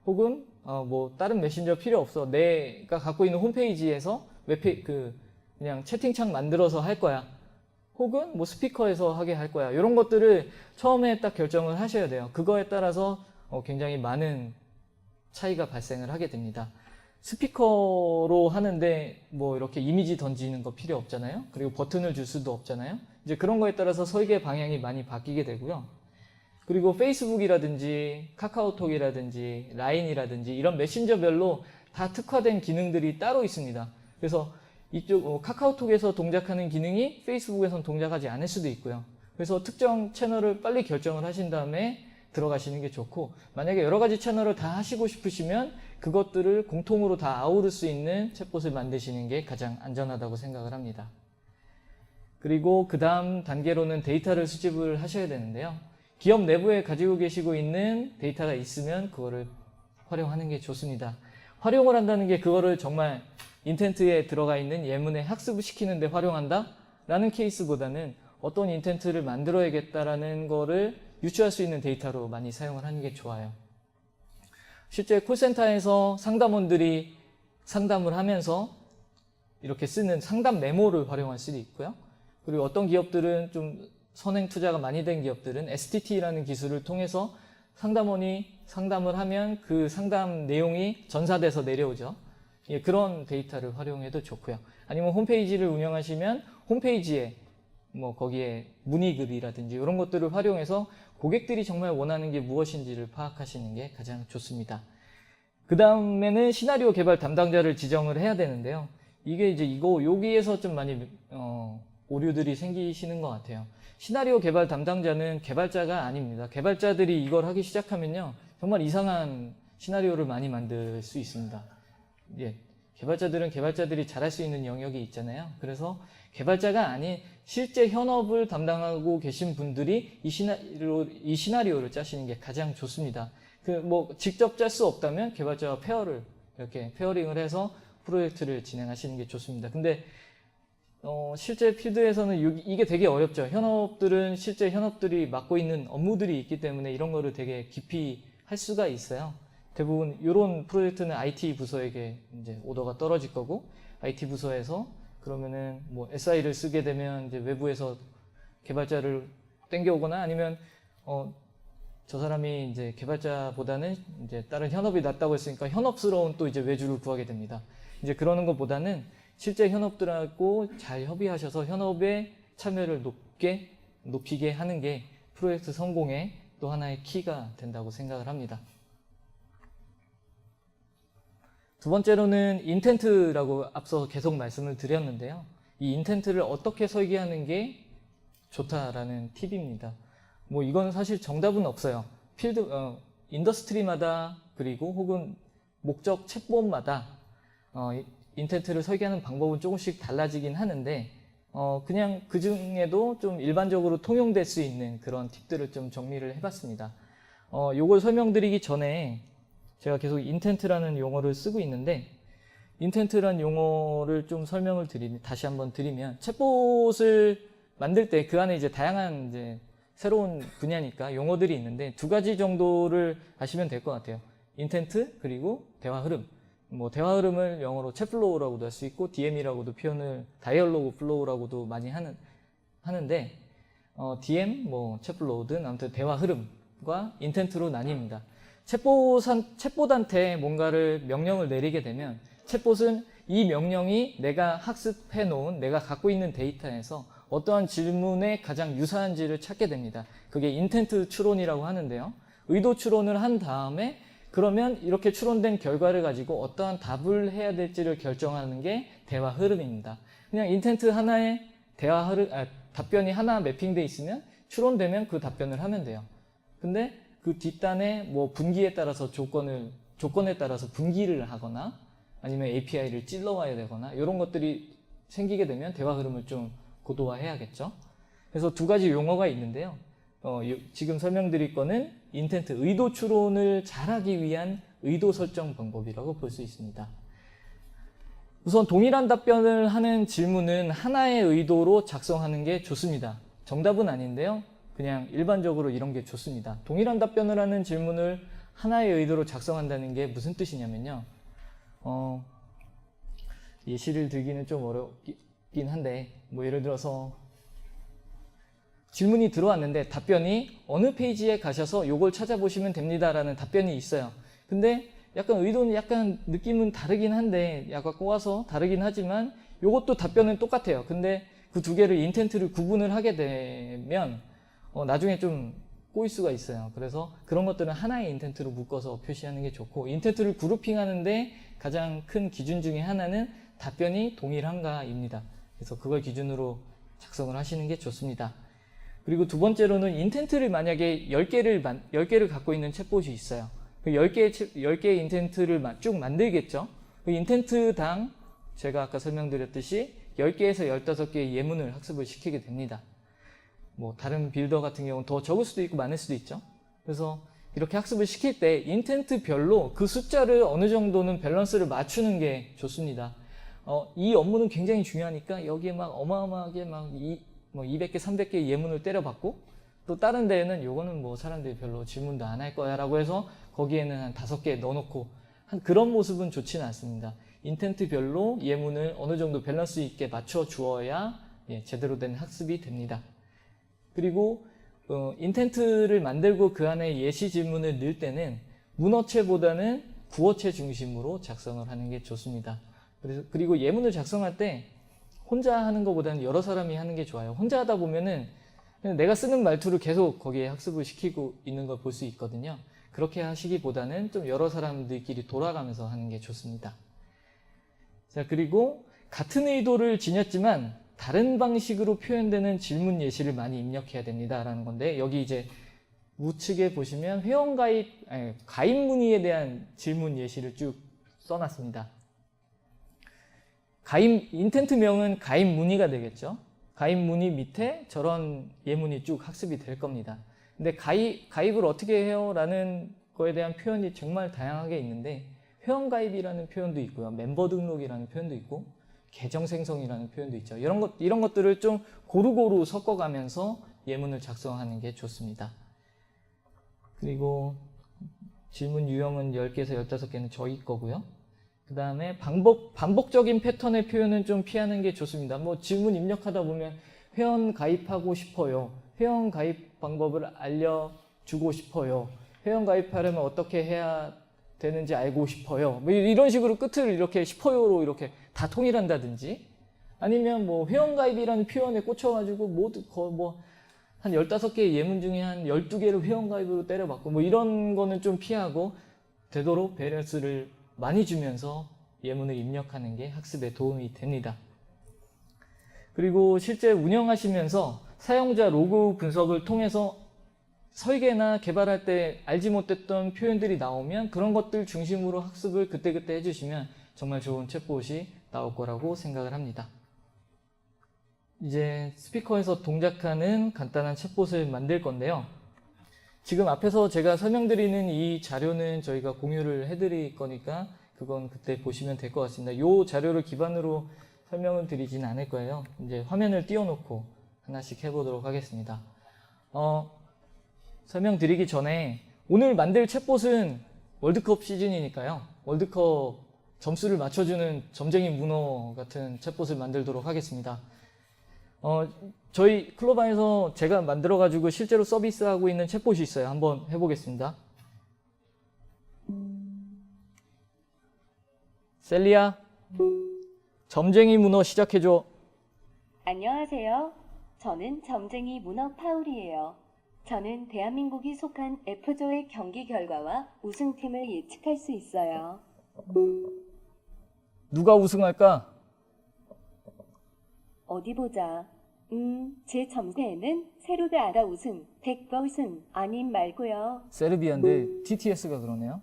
혹은 뭐 다른 메신저 필요 없어. 내가 갖고 있는 홈페이지에서 그냥 채팅창 만들어서 할 거야. 혹은 뭐 스피커에서 하게 할 거야. 이런 것들을 처음에 딱 결정을 하셔야 돼요. 그거에 따라서 굉장히 많은 차이가 발생을 하게 됩니다. 스피커로 하는데 뭐 이렇게 이미지 던지는 거 필요 없잖아요. 그리고 버튼을 줄 수도 없잖아요. 이제 그런 거에 따라서 설계 방향이 많이 바뀌게 되고요. 그리고 페이스북이라든지 카카오톡이라든지 라인이라든지 이런 메신저별로 다 특화된 기능들이 따로 있습니다. 그래서 이쪽 카카오톡에서 동작하는 기능이 페이스북에서는 동작하지 않을 수도 있고요. 그래서 특정 채널을 빨리 결정을 하신 다음에 들어가시는 게 좋고, 만약에 여러 가지 채널을 다 하시고 싶으시면 그것들을 공통으로 다 아우를 수 있는 챗봇을 만드시는 게 가장 안전하다고 생각을 합니다. 그리고 그 다음 단계로는 데이터를 수집을 하셔야 되는데요. 기업 내부에 가지고 계시고 있는 데이터가 있으면 그거를 활용하는 게 좋습니다. 활용을 한다는 게 그거를 정말 인텐트에 들어가 있는 예문에 학습을 시키는 데 활용한다? 라는 케이스보다는 어떤 인텐트를 만들어야겠다라는 거를 유추할 수 있는 데이터로 많이 사용을 하는 게 좋아요. 실제 콜센터에서 상담원들이 상담을 하면서 이렇게 쓰는 상담 메모를 활용할 수도 있고요. 그리고 어떤 기업들은 좀 선행 투자가 많이 된 기업들은 STT라는 기술을 통해서 상담원이 상담을 하면 그 상담 내용이 전사돼서 내려오죠. 예, 그런 데이터를 활용해도 좋고요. 아니면 홈페이지를 운영하시면 홈페이지에 뭐 거기에 문의글이라든지 이런 것들을 활용해서 고객들이 정말 원하는 게 무엇인지를 파악하시는 게 가장 좋습니다. 그 다음에는 시나리오 개발 담당자를 지정을 해야 되는데요. 이게 이제 여기에서 좀 많이 오류들이 생기시는 것 같아요. 시나리오 개발 담당자는 개발자가 아닙니다. 개발자들이 이걸 하기 시작하면요, 정말 이상한 시나리오를 많이 만들 수 있습니다. 예, 개발자들은 개발자들이 잘할 수 있는 영역이 있잖아요. 그래서 개발자가 아닌 실제 현업을 담당하고 계신 분들이 이 시나리오를 짜시는 게 가장 좋습니다. 직접 짤 수 없다면 개발자와 이렇게 페어링을 해서 프로젝트를 진행하시는 게 좋습니다. 근데 실제 필드에서는 이게 되게 어렵죠. 실제 현업들이 맡고 있는 업무들이 있기 때문에 이런 거를 되게 깊이 할 수가 있어요. 대부분 이런 프로젝트는 IT 부서에게 이제 오더가 떨어질 거고, IT 부서에서 그러면은 뭐 SI를 쓰게 되면 이제 외부에서 개발자를 땡겨오거나 아니면 저 사람이 이제 개발자보다는 이제 다른 현업이 낫다고 했으니까 현업스러운 또 이제 외주를 구하게 됩니다. 이제 그러는 것보다는 실제 현업들하고 잘 협의하셔서 현업의 참여를 높이게 하는 게 프로젝트 성공의 또 하나의 키가 된다고 생각을 합니다. 두 번째로는 인텐트라고 앞서 계속 말씀을 드렸는데요. 이 인텐트를 어떻게 설계하는 게 좋다라는 팁입니다. 뭐 이건 사실 정답은 없어요. 인더스트리마다 그리고 혹은 목적 챗봇마다 인텐트를 설계하는 방법은 조금씩 달라지긴 하는데 그냥 그 중에도 좀 일반적으로 통용될 수 있는 그런 팁들을 좀 정리를 해봤습니다. 요걸 설명드리기 전에 제가 계속 인텐트라는 용어를 쓰고 있는데, 인텐트라는 용어를 좀 설명을 다시 한번 드리면, 챗봇을 만들 때 그 안에 이제 다양한 이제 새로운 분야니까 용어들이 있는데 두 가지 정도를 아시면 될 것 같아요. 인텐트 그리고 대화 흐름. 뭐 대화 흐름을 영어로 챗플로우라고도 할 수 있고 DM이라고도 표현을 다이얼로그 플로우라고도 많이 하는데 DM, 뭐 챗플로우든 아무튼 대화 흐름과 인텐트로 나뉩니다. 챗봇한테 뭔가를 명령을 내리게 되면 챗봇은 이 명령이 내가 학습해 놓은 내가 갖고 있는 데이터에서 어떠한 질문에 가장 유사한지를 찾게 됩니다. 그게 인텐트 추론이라고 하는데요. 의도 추론을 한 다음에 그러면 이렇게 추론된 결과를 가지고 어떠한 답을 해야 될지를 결정하는 게 대화 흐름입니다. 그냥 인텐트 하나의 답변이 하나 매핑돼 있으면 추론되면 그 답변을 하면 돼요. 근데 그 뒷단에 뭐 분기에 따라서 조건에 따라서 분기를 하거나 아니면 API를 찔러와야 되거나 이런 것들이 생기게 되면 대화 흐름을 좀 고도화해야겠죠. 그래서 두 가지 용어가 있는데요. 지금 설명드릴 거는 인텐트, 의도 추론을 잘하기 위한 의도 설정 방법이라고 볼 수 있습니다. 우선 동일한 답변을 하는 질문은 하나의 의도로 작성하는 게 좋습니다. 정답은 아닌데요. 그냥 일반적으로 이런 게 좋습니다. 동일한 답변을 하는 질문을 하나의 의도로 작성한다는 게 무슨 뜻이냐면요. 예시를 들기는 좀 어렵긴 한데, 뭐 예를 들어서 질문이 들어왔는데 답변이 어느 페이지에 가셔서 요걸 찾아보시면 됩니다라는 답변이 있어요. 근데 약간 의도는 약간 느낌은 다르긴 한데 약간 꼬아서 다르긴 하지만 요것도 답변은 똑같아요. 근데 그 두 개를 인텐트를 구분을 하게 되면 나중에 좀 꼬일 수가 있어요. 그래서 그런 것들은 하나의 인텐트로 묶어서 표시하는 게 좋고, 인텐트를 그룹핑하는데 가장 큰 기준 중에 하나는 답변이 동일한가입니다. 그래서 그걸 기준으로 작성을 하시는 게 좋습니다. 그리고 두 번째로는 인텐트를 만약에 10개를 갖고 있는 챗봇이 있어요. 그 10개의 인텐트를 쭉 만들겠죠. 그 인텐트당 제가 아까 설명드렸듯이 10개에서 15개의 예문을 학습을 시키게 됩니다. 뭐 다른 빌더 같은 경우는 더 적을 수도 있고 많을 수도 있죠. 그래서 이렇게 학습을 시킬 때 인텐트별로 그 숫자를 어느 정도는 밸런스를 맞추는 게 좋습니다. 이 업무는 굉장히 중요하니까 여기에 막 어마어마하게 막 200개, 300개 예문을 때려박고, 또 다른 데에는 요거는 뭐 사람들이 별로 질문도 안 할 거야 라고 해서 거기에는 한 5개 넣어놓고 그런 모습은 좋지는 않습니다. 인텐트별로 예문을 어느 정도 밸런스 있게 맞춰 주어야 제대로 된 학습이 됩니다. 그리고 인텐트를 만들고 그 안에 예시 질문을 넣을 때는 문어체보다는 구어체 중심으로 작성을 하는 게 좋습니다. 그리고 예문을 작성할 때 혼자 하는 것보다는 여러 사람이 하는 게 좋아요. 혼자 하다 보면은 내가 쓰는 말투를 계속 거기에 학습을 시키고 있는 걸 볼 수 있거든요. 그렇게 하시기보다는 좀 여러 사람들끼리 돌아가면서 하는 게 좋습니다. 자, 그리고 같은 의도를 지녔지만 다른 방식으로 표현되는 질문 예시를 많이 입력해야 됩니다 라는 건데, 여기 이제 우측에 보시면 가입 문의에 대한 질문 예시를 쭉 써놨습니다. 인텐트명은 가입 문의가 되겠죠. 가입 문의 밑에 저런 예문이 쭉 학습이 될 겁니다. 근데 가입을 어떻게 해요? 라는 거에 대한 표현이 정말 다양하게 있는데, 회원가입이라는 표현도 있고요. 멤버 등록이라는 표현도 있고, 계정 생성이라는 표현도 있죠. 이런 것들을 좀 고루고루 섞어가면서 예문을 작성하는 게 좋습니다. 그리고 질문 유형은 10개에서 15개는 저희 거고요. 그 다음에 반복적인 패턴의 표현은 좀 피하는 게 좋습니다. 뭐 질문 입력하다 보면 회원 가입하고 싶어요. 회원 가입 방법을 알려주고 싶어요. 회원 가입하려면 어떻게 해야 되는지 알고 싶어요. 뭐 이런 식으로 끝을 이렇게 싶어요로 이렇게 다 통일한다든지, 아니면 뭐 회원 가입이라는 표현에 꽂혀가지고 한 15개의 예문 중에 한 12개를 회원 가입으로 때려박고 뭐 이런 거는 좀 피하고, 되도록 밸런스를 많이 주면서 예문을 입력하는 게 학습에 도움이 됩니다. 그리고 실제 운영하시면서 사용자 로그 분석을 통해서 설계나 개발할 때 알지 못했던 표현들이 나오면 그런 것들 중심으로 학습을 그때그때 해주시면 정말 좋은 챗봇이 나올 거라고 생각을 합니다. 이제 스피커에서 동작하는 간단한 챗봇을 만들 건데요. 지금 앞에서 제가 설명드리는 이 자료는 저희가 공유를 해드릴 거니까 그건 그때 보시면 될 것 같습니다. 이 자료를 기반으로 설명을 드리진 않을 거예요. 이제 화면을 띄워놓고 하나씩 해보도록 하겠습니다. 설명드리기 전에 오늘 만들 챗봇은 월드컵 시즌이니까요. 월드컵 점수를 맞춰주는 점쟁이 문어 같은 챗봇을 만들도록 하겠습니다. 저희 클로바에서 제가 만들어가지고 실제로 서비스하고 있는 챗봇이 있어요. 한번 해보겠습니다. 셀리야, 점쟁이 문어 시작해줘. 안녕하세요. 저는 점쟁이 문어 파울이에요. 저는 대한민국이 속한 F조의 경기 결과와 우승팀을 예측할 수 있어요. 누가 우승할까? 어디 보자. 제 점세에는 세르비아 우승, 100% 아님 말고요. 세르비아인데 TTS가 그러네요.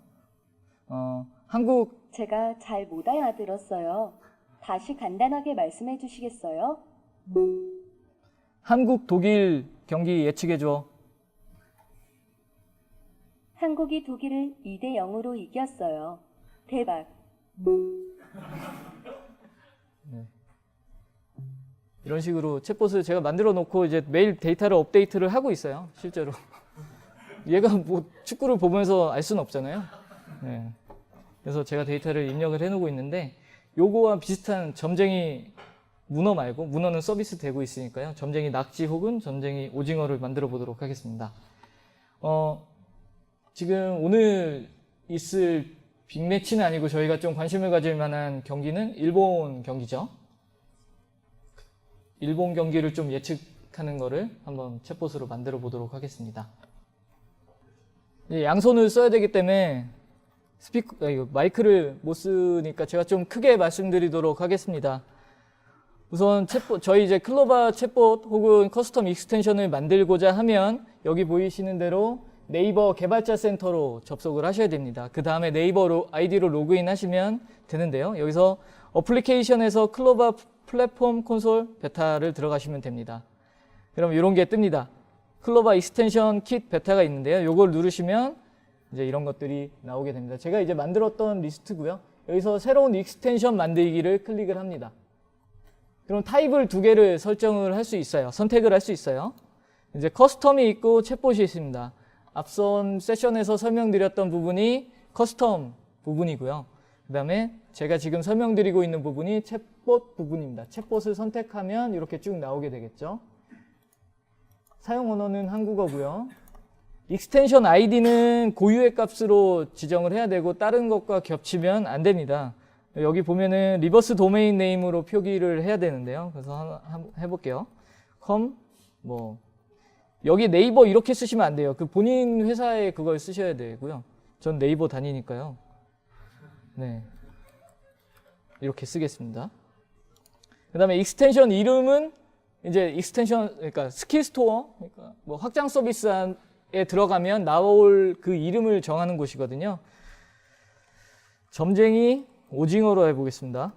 한국 제가 잘 못 알아들었어요. 다시 간단하게 말씀해 주시겠어요? 한국 독일 경기 예측해줘. 한국이 독일을 2대 0으로 이겼어요. 대박. 이런 식으로 챗봇을 제가 만들어 놓고 이제 매일 데이터를 업데이트를 하고 있어요. 실제로. 얘가 뭐 축구를 보면서 알 수는 없잖아요. 네. 그래서 제가 데이터를 입력을 해 놓고 있는데 요거와 비슷한 점쟁이 문어 말고 문어는 서비스 되고 있으니까요. 점쟁이 낙지 혹은 점쟁이 오징어를 만들어 보도록 하겠습니다. 지금 오늘 있을 빅매치는 아니고 저희가 좀 관심을 가질 만한 경기는 일본 경기죠. 일본 경기를 좀 예측하는 거를 한번 챗봇으로 만들어 보도록 하겠습니다. 양손을 써야 되기 때문에 마이크를 못 쓰니까 제가 좀 크게 말씀드리도록 하겠습니다. 우선 챗봇, 저희 이제 클로바 챗봇 혹은 커스텀 익스텐션을 만들고자 하면 여기 보이시는 대로 네이버 개발자 센터로 접속을 하셔야 됩니다. 그 다음에 네이버 아이디로 로그인 하시면 되는데요. 여기서 어플리케이션에서 클로바 플랫폼 콘솔 베타를 들어가시면 됩니다. 그럼 이런 게 뜹니다. 클로바 익스텐션 킷 베타가 있는데요. 이걸 누르시면 이제 이런 것들이 나오게 됩니다. 제가 이제 만들었던 리스트고요. 여기서 새로운 익스텐션 만들기를 클릭을 합니다. 그럼 타입을 두 개를 설정을 할 수 있어요. 선택을 할 수 있어요. 이제 커스텀이 있고 챗봇이 있습니다. 앞선 세션에서 설명드렸던 부분이 커스텀 부분이고요. 그 다음에 제가 지금 설명드리고 있는 부분이 챗봇 부분입니다. 챗봇을 선택하면 이렇게 쭉 나오게 되겠죠. 사용 언어는 한국어고요. 익스텐션 아이디는 고유의 값으로 지정을 해야 되고 다른 것과 겹치면 안 됩니다. 여기 보면은 리버스 도메인 네임으로 표기를 해야 되는데요. 그래서 한번 해볼게요. 여기 네이버 이렇게 쓰시면 안 돼요. 그 본인 회사에 그걸 쓰셔야 되고요. 전 네이버 다니니까요. 네. 이렇게 쓰겠습니다. 그 다음에 익스텐션 이름은 이제 익스텐션, 그러니까 스킬 스토어, 그러니까 뭐 확장 서비스에 들어가면 나올 그 이름을 정하는 곳이거든요. 점쟁이 오징어로 해보겠습니다.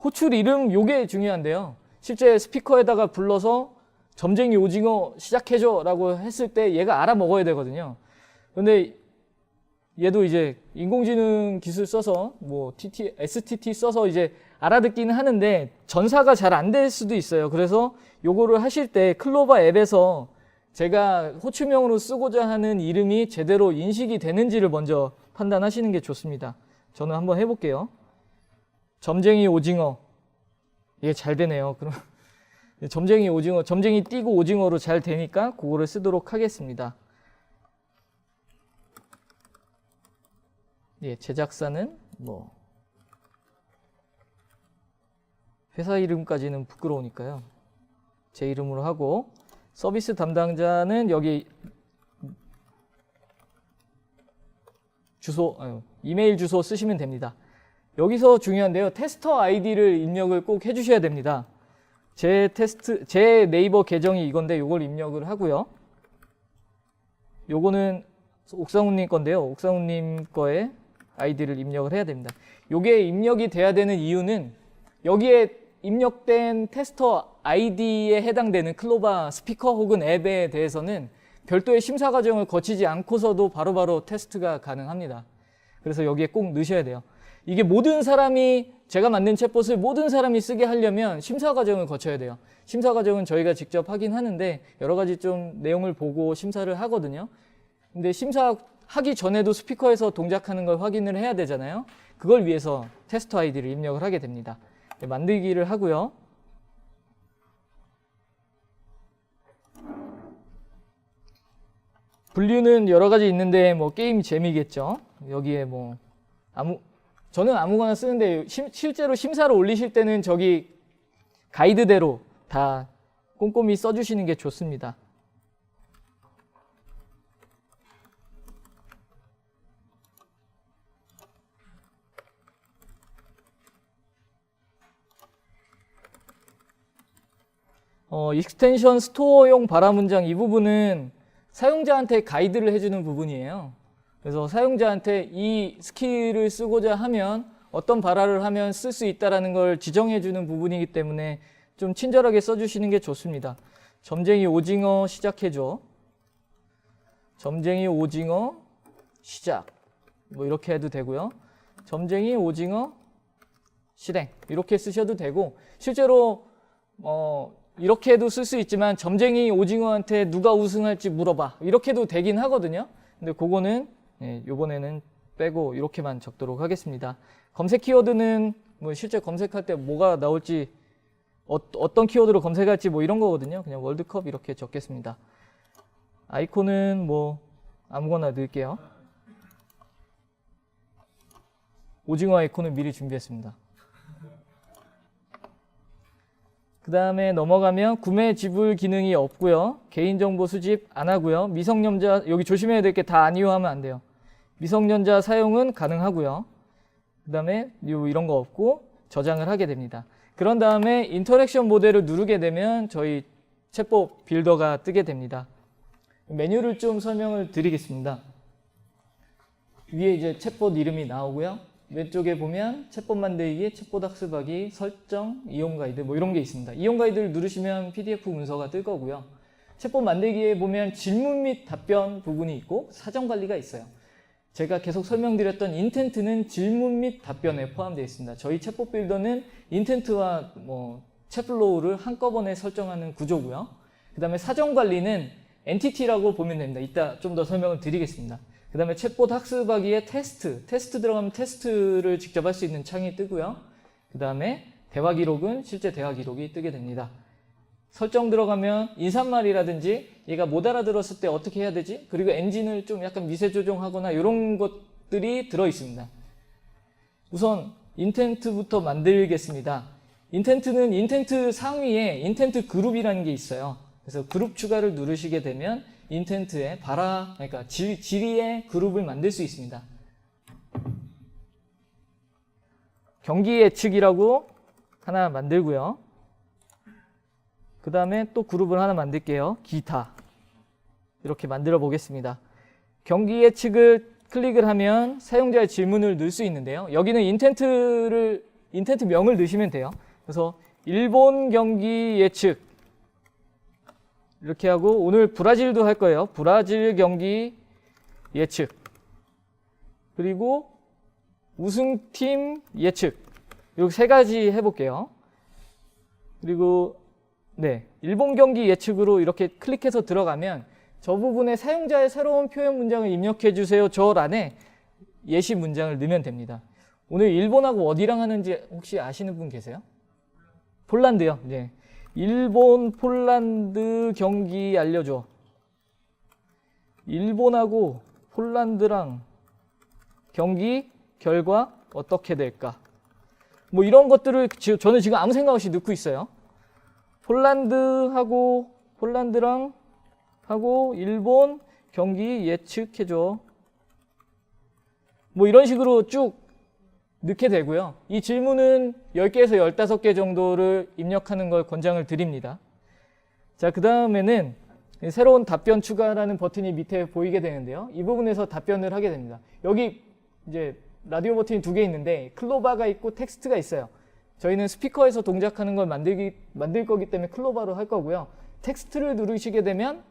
호출 이름 요게 중요한데요. 실제 스피커에다가 불러서 점쟁이 오징어 시작해줘 라고 했을 때 얘가 알아먹어야 되거든요. 근데 얘도 이제 인공지능 기술 써서 뭐 STT 써서 이제 알아듣기는 하는데 전사가 잘 안 될 수도 있어요. 그래서 요거를 하실 때 클로바 앱에서 제가 호출명으로 쓰고자 하는 이름이 제대로 인식이 되는지를 먼저 판단하시는 게 좋습니다. 저는 한번 해볼게요. 점쟁이 오징어. 이게 잘 되네요. 그럼 점쟁이 오징어, 점쟁이 띄고 오징어로 잘 되니까 그거를 쓰도록 하겠습니다. 예, 제작사는 뭐 회사 이름까지는 부끄러우니까요. 제 이름으로 하고 서비스 담당자는 여기 이메일 주소 쓰시면 됩니다. 여기서 중요한데요. 테스터 아이디를 입력을 꼭 해주셔야 됩니다. 제 네이버 계정이 이건데 이걸 입력을 하고요. 요거는 옥상훈님 건데요. 옥상훈님 거에 아이디를 입력을 해야 됩니다. 요게 입력이 돼야 되는 이유는 여기에 입력된 테스터 아이디에 해당되는 클로바 스피커 혹은 앱에 대해서는 별도의 심사 과정을 거치지 않고서도 바로바로 테스트가 가능합니다. 그래서 여기에 꼭 넣으셔야 돼요. 이게 모든 사람이 제가 만든 챗봇을 모든 사람이 쓰게 하려면 심사 과정을 거쳐야 돼요. 심사 과정은 저희가 직접 하긴 하는데 여러 가지 좀 내용을 보고 심사를 하거든요. 근데 심사하기 전에도 스피커에서 동작하는 걸 확인을 해야 되잖아요. 그걸 위해서 테스터 아이디를 입력을 하게 됩니다. 만들기를 하고요. 분류는 여러 가지 있는데 뭐 게임 재미겠죠. 여기에 뭐 저는 아무거나 쓰는데 실제로 심사를 올리실 때는 저기 가이드대로 다 꼼꼼히 써주시는 게 좋습니다. 익스텐션 스토어용 발화 문장 이 부분은 사용자한테 가이드를 해주는 부분이에요. 그래서 사용자한테 이 스킬을 쓰고자 하면 어떤 발화를 하면 쓸 수 있다는 걸 지정해주는 부분이기 때문에 좀 친절하게 써주시는 게 좋습니다. 점쟁이 오징어 시작해줘. 점쟁이 오징어 시작. 뭐 이렇게 해도 되고요. 점쟁이 오징어 실행 이렇게 쓰셔도 되고 실제로 이렇게 해도 쓸 수 있지만 점쟁이 오징어한테 누가 우승할지 물어봐 이렇게 해도 되긴 하거든요. 근데 그거는 이번에는 빼고 이렇게만 적도록 하겠습니다. 검색 키워드는 뭐 실제 검색할 때 뭐가 나올지 어떤 키워드로 검색할지 뭐 이런 거거든요. 그냥 월드컵 이렇게 적겠습니다. 아이콘은 뭐 아무거나 넣을게요. 오징어 아이콘은 미리 준비했습니다. 그 다음에 넘어가면 구매 지불 기능이 없고요. 개인정보 수집 안 하고요. 미성년자 여기 조심해야 될 게 다 아니요하면 안 돼요. 미성년자 사용은 가능하고요. 그 다음에 이런 거 없고 저장을 하게 됩니다. 그런 다음에 인터랙션 모델을 누르게 되면 저희 챗봇 빌더가 뜨게 됩니다. 메뉴를 좀 설명을 드리겠습니다. 위에 이제 챗봇 이름이 나오고요. 왼쪽에 보면 챗봇 만들기, 챗봇 학습하기, 설정, 이용 가이드 뭐 이런 게 있습니다. 이용 가이드를 누르시면 PDF 문서가 뜰 거고요. 챗봇 만들기에 보면 질문 및 답변 부분이 있고 사전 관리가 있어요. 제가 계속 설명드렸던 인텐트는 질문 및 답변에 포함되어 있습니다. 저희 챗봇 빌더는 인텐트와 챗플로우를 한꺼번에 설정하는 구조고요. 그 다음에 사전 관리는 엔티티라고 보면 됩니다. 이따 좀 더 설명을 드리겠습니다. 그 다음에 챗봇 학습하기에 테스트 들어가면 테스트를 직접 할 수 있는 창이 뜨고요. 그 다음에 대화 기록은 실제 대화 기록이 뜨게 됩니다. 설정 들어가면 인사말이라든지 얘가 못 알아들었을 때 어떻게 해야 되지? 그리고 엔진을 좀 약간 미세 조정하거나 이런 것들이 들어 있습니다. 우선 인텐트부터 만들겠습니다. 인텐트는 인텐트 상위에 인텐트 그룹이라는 게 있어요. 그래서 그룹 추가를 누르시게 되면 인텐트에 그러니까 지리의 그룹을 만들 수 있습니다. 경기 예측이라고 하나 만들고요. 그 다음에 또 그룹을 하나 만들게요. 기타. 이렇게 만들어 보겠습니다. 경기 예측을 클릭을 하면 사용자의 질문을 넣을 수 있는데요. 여기는 인텐트 명을 넣으시면 돼요. 그래서 일본 경기 예측 이렇게 하고 오늘 브라질도 할 거예요. 브라질 경기 예측 그리고 우승팀 예측 이렇게 세 가지 해볼게요. 그리고 일본 경기 예측으로 이렇게 클릭해서 들어가면 저 부분에 사용자의 새로운 표현 문장을 입력해 주세요. 저 란에 예시 문장을 넣으면 됩니다. 오늘 일본하고 어디랑 하는지 혹시 아시는 분 계세요? 폴란드요. 네. 일본 폴란드 경기 알려줘. 일본하고 폴란드랑 경기 결과 어떻게 될까? 뭐 이런 것들을 저는 지금 아무 생각 없이 넣고 있어요. 폴란드랑 하고 일본 경기 예측해줘. 뭐 이런 식으로 쭉 넣게 되고요. 이 질문은 10개에서 15개 정도를 입력하는 걸 권장을 드립니다. 자, 그 다음에는 새로운 답변 추가라는 버튼이 밑에 보이게 되는데요. 이 부분에서 답변을 하게 됩니다. 여기 이제 라디오 버튼이 2개 있는데 클로바가 있고 텍스트가 있어요. 저희는 스피커에서 동작하는 걸 만들 거기 때문에 클로바로 할 거고요. 텍스트를 누르시게 되면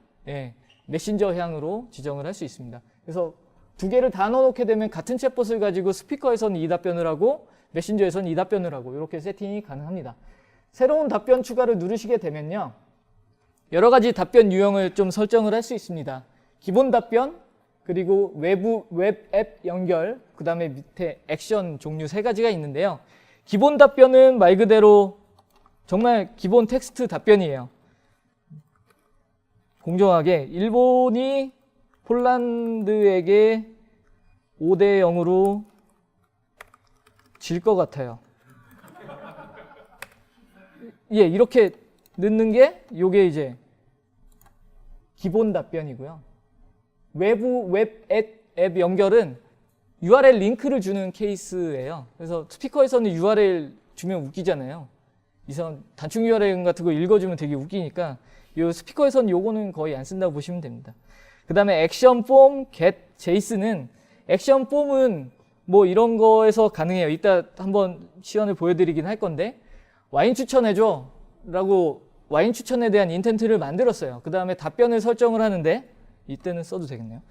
메신저향으로 지정을 할 수 있습니다. 그래서 2개를 다 넣어놓게 되면 같은 챗봇을 가지고 스피커에서는 이 답변을 하고 메신저에서는 이 답변을 하고 이렇게 세팅이 가능합니다. 새로운 답변 추가를 누르시게 되면요. 여러 가지 답변 유형을 좀 설정을 할 수 있습니다. 기본 답변, 그리고 외부 웹 앱 연결, 그 다음에 밑에 액션 종류 3가지가 있는데요. 기본 답변은 말 그대로 정말 기본 텍스트 답변이에요. 공정하게 일본이 폴란드에게 5대 0으로 질 것 같아요. 예, 이렇게 넣는 게 요게 이제 기본 답변이고요. 외부 웹 앱 연결은 URL 링크를 주는 케이스예요. 그래서 스피커에서는 URL 주면 웃기잖아요. 이상 단축 URL 같은 거 읽어주면 되게 웃기니까 이 스피커에선 요거는 거의 안 쓴다고 보시면 됩니다. 그 다음에 액션 폼 get JSON은 액션 폼은 뭐 이런 거에서 가능해요. 이따 한번 시연을 보여드리긴 할 건데 와인 추천해줘 라고 와인 추천에 대한 인텐트를 만들었어요. 그 다음에 답변을 설정을 하는데 이때는 써도 되겠네요.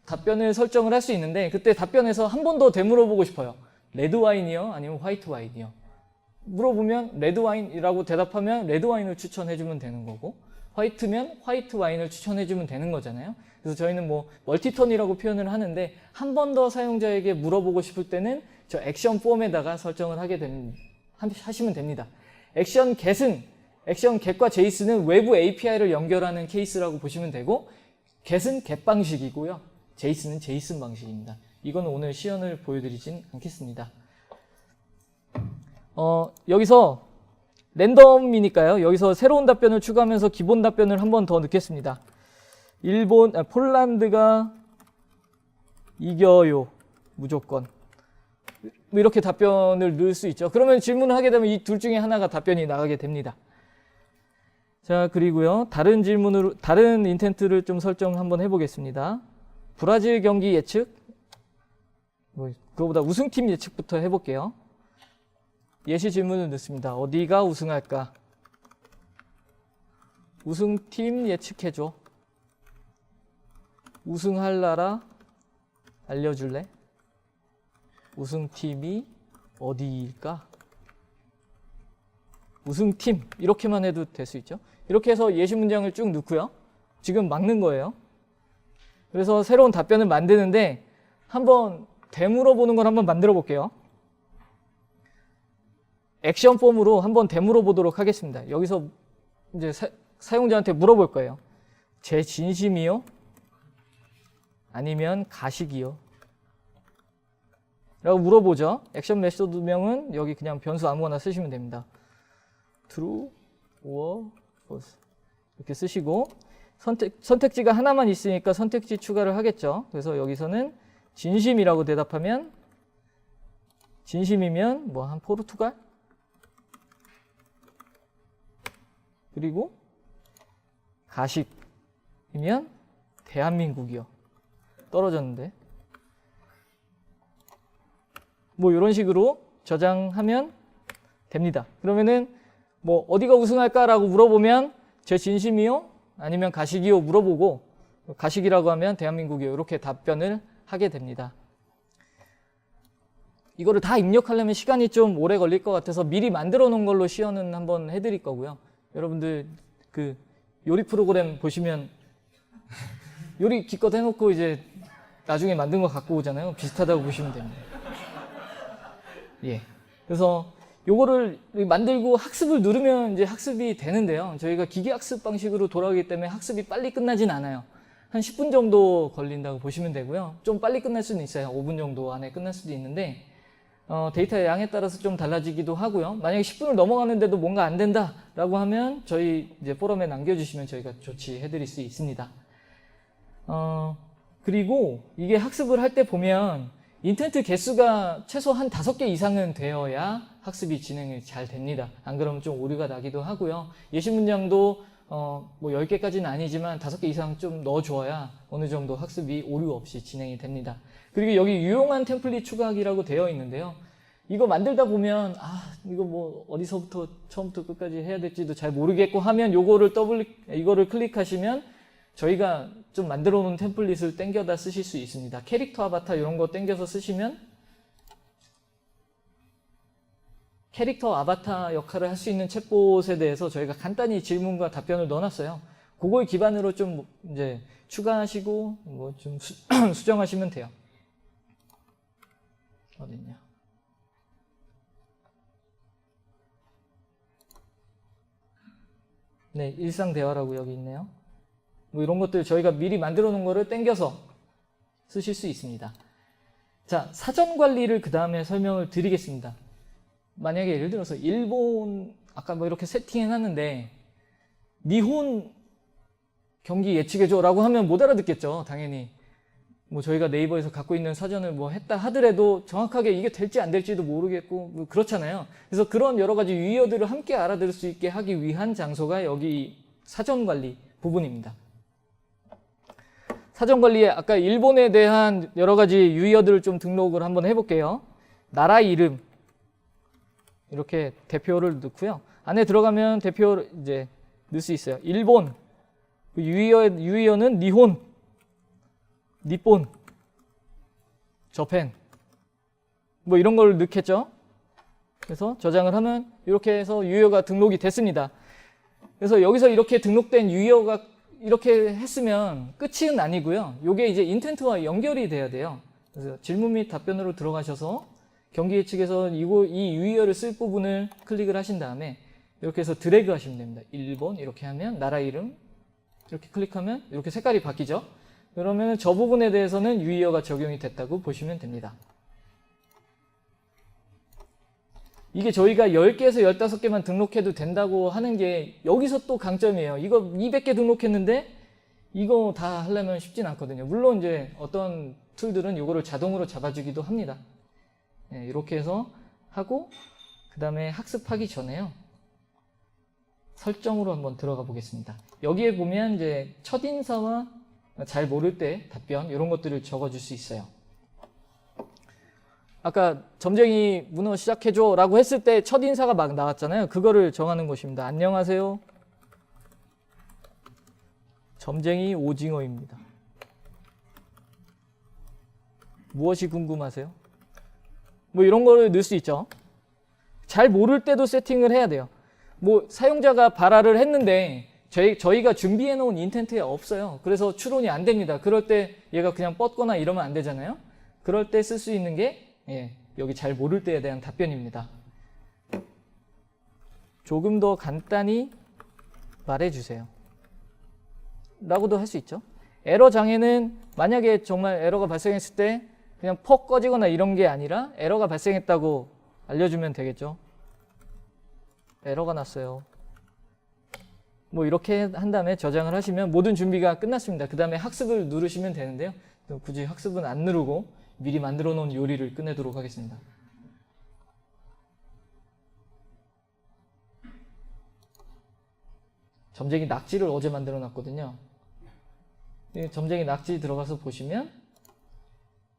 답변을 설정을 할 수 있는데 그때 답변에서 한 번 더 되물어보고 싶어요. 레드 와인이요? 아니면 화이트 와인이요? 물어보면 레드 와인이라고 대답하면 레드 와인을 추천해주면 되는 거고 화이트면 화이트 와인을 추천해주면 되는 거잖아요. 그래서 저희는 뭐 멀티턴이라고 표현을 하는데 한 번 더 사용자에게 물어보고 싶을 때는 저 액션 폼에다가 설정을 하시면 됩니다. 액션 get과 JSON은 외부 API를 연결하는 케이스라고 보시면 되고 get은 get 방식이고요. JSON은 JSON 방식입니다. 이건 오늘 시연을 보여드리진 않겠습니다. 여기서 랜덤이니까요. 여기서 새로운 답변을 추가하면서 기본 답변을 한 번 더 넣겠습니다. 폴란드가 이겨요. 무조건. 이렇게 답변을 넣을 수 있죠. 그러면 질문을 하게 되면 이 둘 중에 하나가 답변이 나가게 됩니다. 자, 그리고요. 다른 질문으로, 다른 인텐트를 좀 설정 한번 해보겠습니다. 브라질 경기 예측. 그거보다 우승팀 예측부터 해볼게요. 예시 질문을 넣습니다. 어디가 우승할까? 우승팀 예측해줘. 우승할 나라 알려줄래? 우승팀이 어디일까? 우승팀 이렇게만 해도 될 수 있죠. 이렇게 해서 예시 문장을 쭉 넣고요. 지금 막는 거예요. 그래서 새로운 답변을 만드는데 한번 되물어보는 걸 한번 만들어 볼게요. 액션 폼으로 한번 되물어 보도록 하겠습니다. 여기서 이제 사용자한테 물어볼 거예요. 제 진심이요? 아니면 가식이요? 라고 물어보죠. 액션 메소드명은 여기 그냥 변수 아무거나 쓰시면 됩니다. true or false 이렇게 쓰시고 선택지가 하나만 있으니까 선택지 추가를 하겠죠. 그래서 여기서는 진심이라고 대답하면 진심이면 뭐 한 포르투갈? 그리고 가식이면 대한민국이요. 떨어졌는데 뭐 이런 식으로 저장하면 됩니다. 그러면은 뭐 어디가 우승할까라고 물어보면 제 진심이요? 아니면 가식이요? 물어보고 가식이라고 하면 대한민국이요. 이렇게 답변을 하게 됩니다. 이거를 다 입력하려면 시간이 좀 오래 걸릴 것 같아서 미리 만들어 놓은 걸로 시연은 한번 해드릴 거고요. 여러분들 그 요리 프로그램 보시면 요리 기껏 해놓고 이제 나중에 만든 거 갖고 오잖아요. 비슷하다고 보시면 됩니다. 예. 그래서 요거를 만들고 학습을 누르면 이제 학습이 되는데요. 저희가 기계 학습 방식으로 돌아오기 때문에 학습이 빨리 끝나진 않아요. 한 10분 정도 걸린다고 보시면 되고요. 좀 빨리 끝날 수는 있어요. 5분 정도 안에 끝날 수도 있는데 데이터의 양에 따라서 좀 달라지기도 하고요. 만약에 10분을 넘어가는데도 뭔가 안 된다라고 하면 저희 이제 포럼에 남겨주시면 저희가 조치해드릴 수 있습니다. 그리고 이게 학습을 할 때 보면 인텐트 개수가 최소 한 5개 이상은 되어야 학습이 진행이 잘 됩니다. 안 그러면 좀 오류가 나기도 하고요. 예시 문장도 뭐 10개까지는 아니지만 5개 이상 좀 넣어줘야 어느 정도 학습이 오류 없이 진행이 됩니다. 그리고 여기 유용한 템플릿 추가하기라고 되어 있는데요. 이거 만들다 보면 이거 뭐 어디서부터 처음부터 끝까지 해야 될지도 잘 모르겠고 하면 이거를 클릭하시면 저희가 좀 만들어 놓은 템플릿을 땡겨다 쓰실 수 있습니다. 캐릭터 아바타 이런 거 땡겨서 쓰시면 캐릭터 아바타 역할을 할 수 있는 챗봇에 대해서 저희가 간단히 질문과 답변을 넣어놨어요. 그걸 기반으로 좀 이제 추가하시고 뭐 좀 수정하시면 돼요. 어딨냐? 네, 일상 대화라고 여기 있네요. 뭐 이런 것들 저희가 미리 만들어 놓은 거를 땡겨서 쓰실 수 있습니다. 자, 사전 관리를 그 다음에 설명을 드리겠습니다. 만약에 예를 들어서 일본 아까 뭐 이렇게 세팅해 놨는데 니혼 경기 예측해줘 라고 하면 못 알아듣겠죠, 당연히. 뭐 저희가 네이버에서 갖고 있는 사전을 뭐 했다 하더라도 정확하게 이게 될지 안 될지도 모르겠고 뭐 그렇잖아요. 그래서 그런 여러 가지 유의어들을 함께 알아들을 수 있게 하기 위한 장소가 여기 사전 관리 부분입니다. 사전 관리에 아까 일본에 대한 여러 가지 유의어들을 좀 등록을 한번 해볼게요. 나라 이름 이렇게 대표를 넣고요. 안에 들어가면 대표를 이제 넣을 수 있어요. 일본 그 유의어는 니혼, 니폰, 저펜 뭐 이런 걸 넣겠죠. 그래서 저장을 하면 이렇게 해서 유의어가 등록이 됐습니다. 그래서 여기서 이렇게 등록된 유의어가 이렇게 했으면 끝은 아니고요. 이게 이제 인텐트와 연결이 돼야 돼요. 그래서 질문 및 답변으로 들어가셔서 경기 예측에서 이 유의어를 쓸 부분을 클릭을 하신 다음에 이렇게 해서 드래그 하시면 됩니다. 일본 이렇게 하면 나라 이름 이렇게 클릭하면 이렇게 색깔이 바뀌죠. 그러면 저 부분에 대해서는 유의어가 적용이 됐다고 보시면 됩니다. 이게 저희가 10개에서 15개만 등록해도 된다고 하는 게 여기서 또 강점이에요. 이거 200개 등록했는데 이거 다 하려면 쉽진 않거든요. 물론 이제 어떤 툴들은 이거를 자동으로 잡아주기도 합니다. 네, 이렇게 해서 하고 그 다음에 학습하기 전에요. 설정으로 한번 들어가 보겠습니다. 여기에 보면 이제 첫인사와 잘 모를 때 답변 이런 것들을 적어줄 수 있어요. 아까 점쟁이 문어 시작해줘 라고 했을 때 첫인사가 막 나왔잖아요. 그거를 정하는 것입니다. 안녕하세요. 점쟁이 오징어입니다. 무엇이 궁금하세요? 뭐 이런 거를 넣을 수 있죠. 잘 모를 때도 세팅을 해야 돼요. 뭐 사용자가 발화를 했는데 저희가 준비해 놓은 인텐트에 없어요. 그래서 추론이 안 됩니다. 그럴 때 얘가 그냥 뻗거나 이러면 안 되잖아요. 그럴 때 쓸 수 있는 게 여기 잘 모를 때에 대한 답변입니다. 조금 더 간단히 말해주세요. 라고도 할 수 있죠. 에러 장애는 만약에 정말 에러가 발생했을 때 그냥 퍽 꺼지거나 이런 게 아니라 에러가 발생했다고 알려주면 되겠죠. 에러가 났어요. 뭐 이렇게 한 다음에 저장을 하시면 모든 준비가 끝났습니다. 그 다음에 학습을 누르시면 되는데요. 굳이 학습은 안 누르고 미리 만들어 놓은 요리를 끝내도록 하겠습니다. 점쟁이 낙지를 어제 만들어 놨거든요. 점쟁이 낙지 들어가서 보시면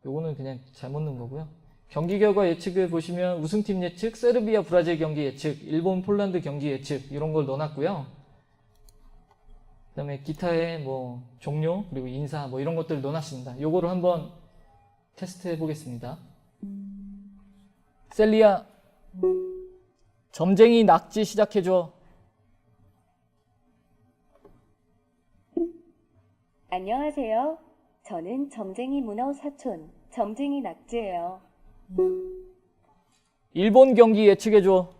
요거는 그냥 잘못 넣은 거고요. 경기 결과 예측을 보시면 우승팀 예측, 세르비아 브라질 경기 예측, 일본 폴란드 경기 예측 이런 걸 넣어놨고요. 그 다음에 기타의 뭐 종료 그리고 인사 뭐 이런 것들 넣어놨습니다. 요거를 한번 테스트 해보겠습니다. 셀리아 점쟁이 낙지 시작해줘. 안녕하세요. 저는 점쟁이 문어 사촌 점쟁이 낙지예요. 일본 경기 예측해줘.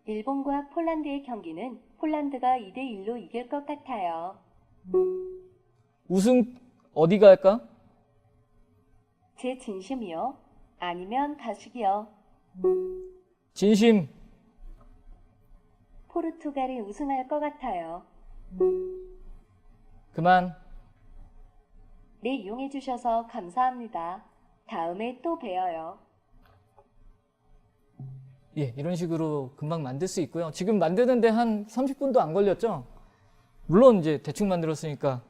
일본과 폴란드의 경기는 폴란드가 2대1로 이길 것 같아요. 우승 어디가 할까? 제 진심이요? 아니면 가식이요? 진심. 포르투갈이 우승할 것 같아요. 그만. 네, 이용해 주셔서 감사합니다. 다음에 또 봬요. 예, 이런 식으로 금방 만들 수 있고요. 지금 만드는데 한 30분도 안 걸렸죠? 물론 이제 대충 만들었으니까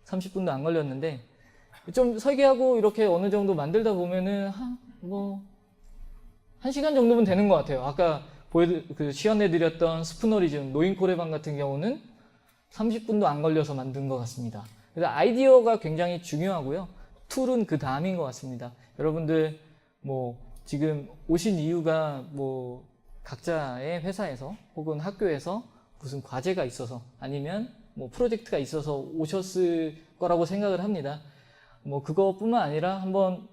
30분도 안 걸렸는데 좀 설계하고 이렇게 어느 정도 만들다 보면은 한 1시간 정도면 되는 것 같아요. 아까 시연해드렸던 스푸너리즘, 노인코레반 같은 경우는 30분도 안 걸려서 만든 것 같습니다. 그래서 아이디어가 굉장히 중요하고요. 툴은 그 다음인 것 같습니다. 여러분들 뭐 지금 오신 이유가 뭐 각자의 회사에서 혹은 학교에서 무슨 과제가 있어서 아니면 뭐 프로젝트가 있어서 오셨을 거라고 생각을 합니다. 뭐 그것뿐만 아니라 한번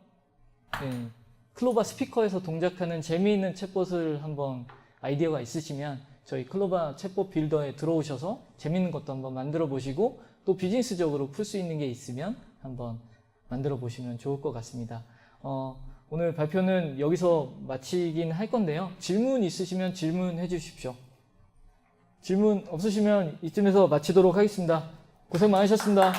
클로바 스피커에서 동작하는 재미있는 챗봇을 한번 아이디어가 있으시면 저희 클로바 챗봇 빌더에 들어오셔서 재미있는 것도 한번 만들어 보시고 또 비즈니스적으로 풀 수 있는 게 있으면 한번 만들어 보시면 좋을 것 같습니다. 오늘 발표는 여기서 마치긴 할 건데요. 질문 있으시면 질문해 주십시오. 질문 없으시면 이쯤에서 마치도록 하겠습니다. 고생 많으셨습니다.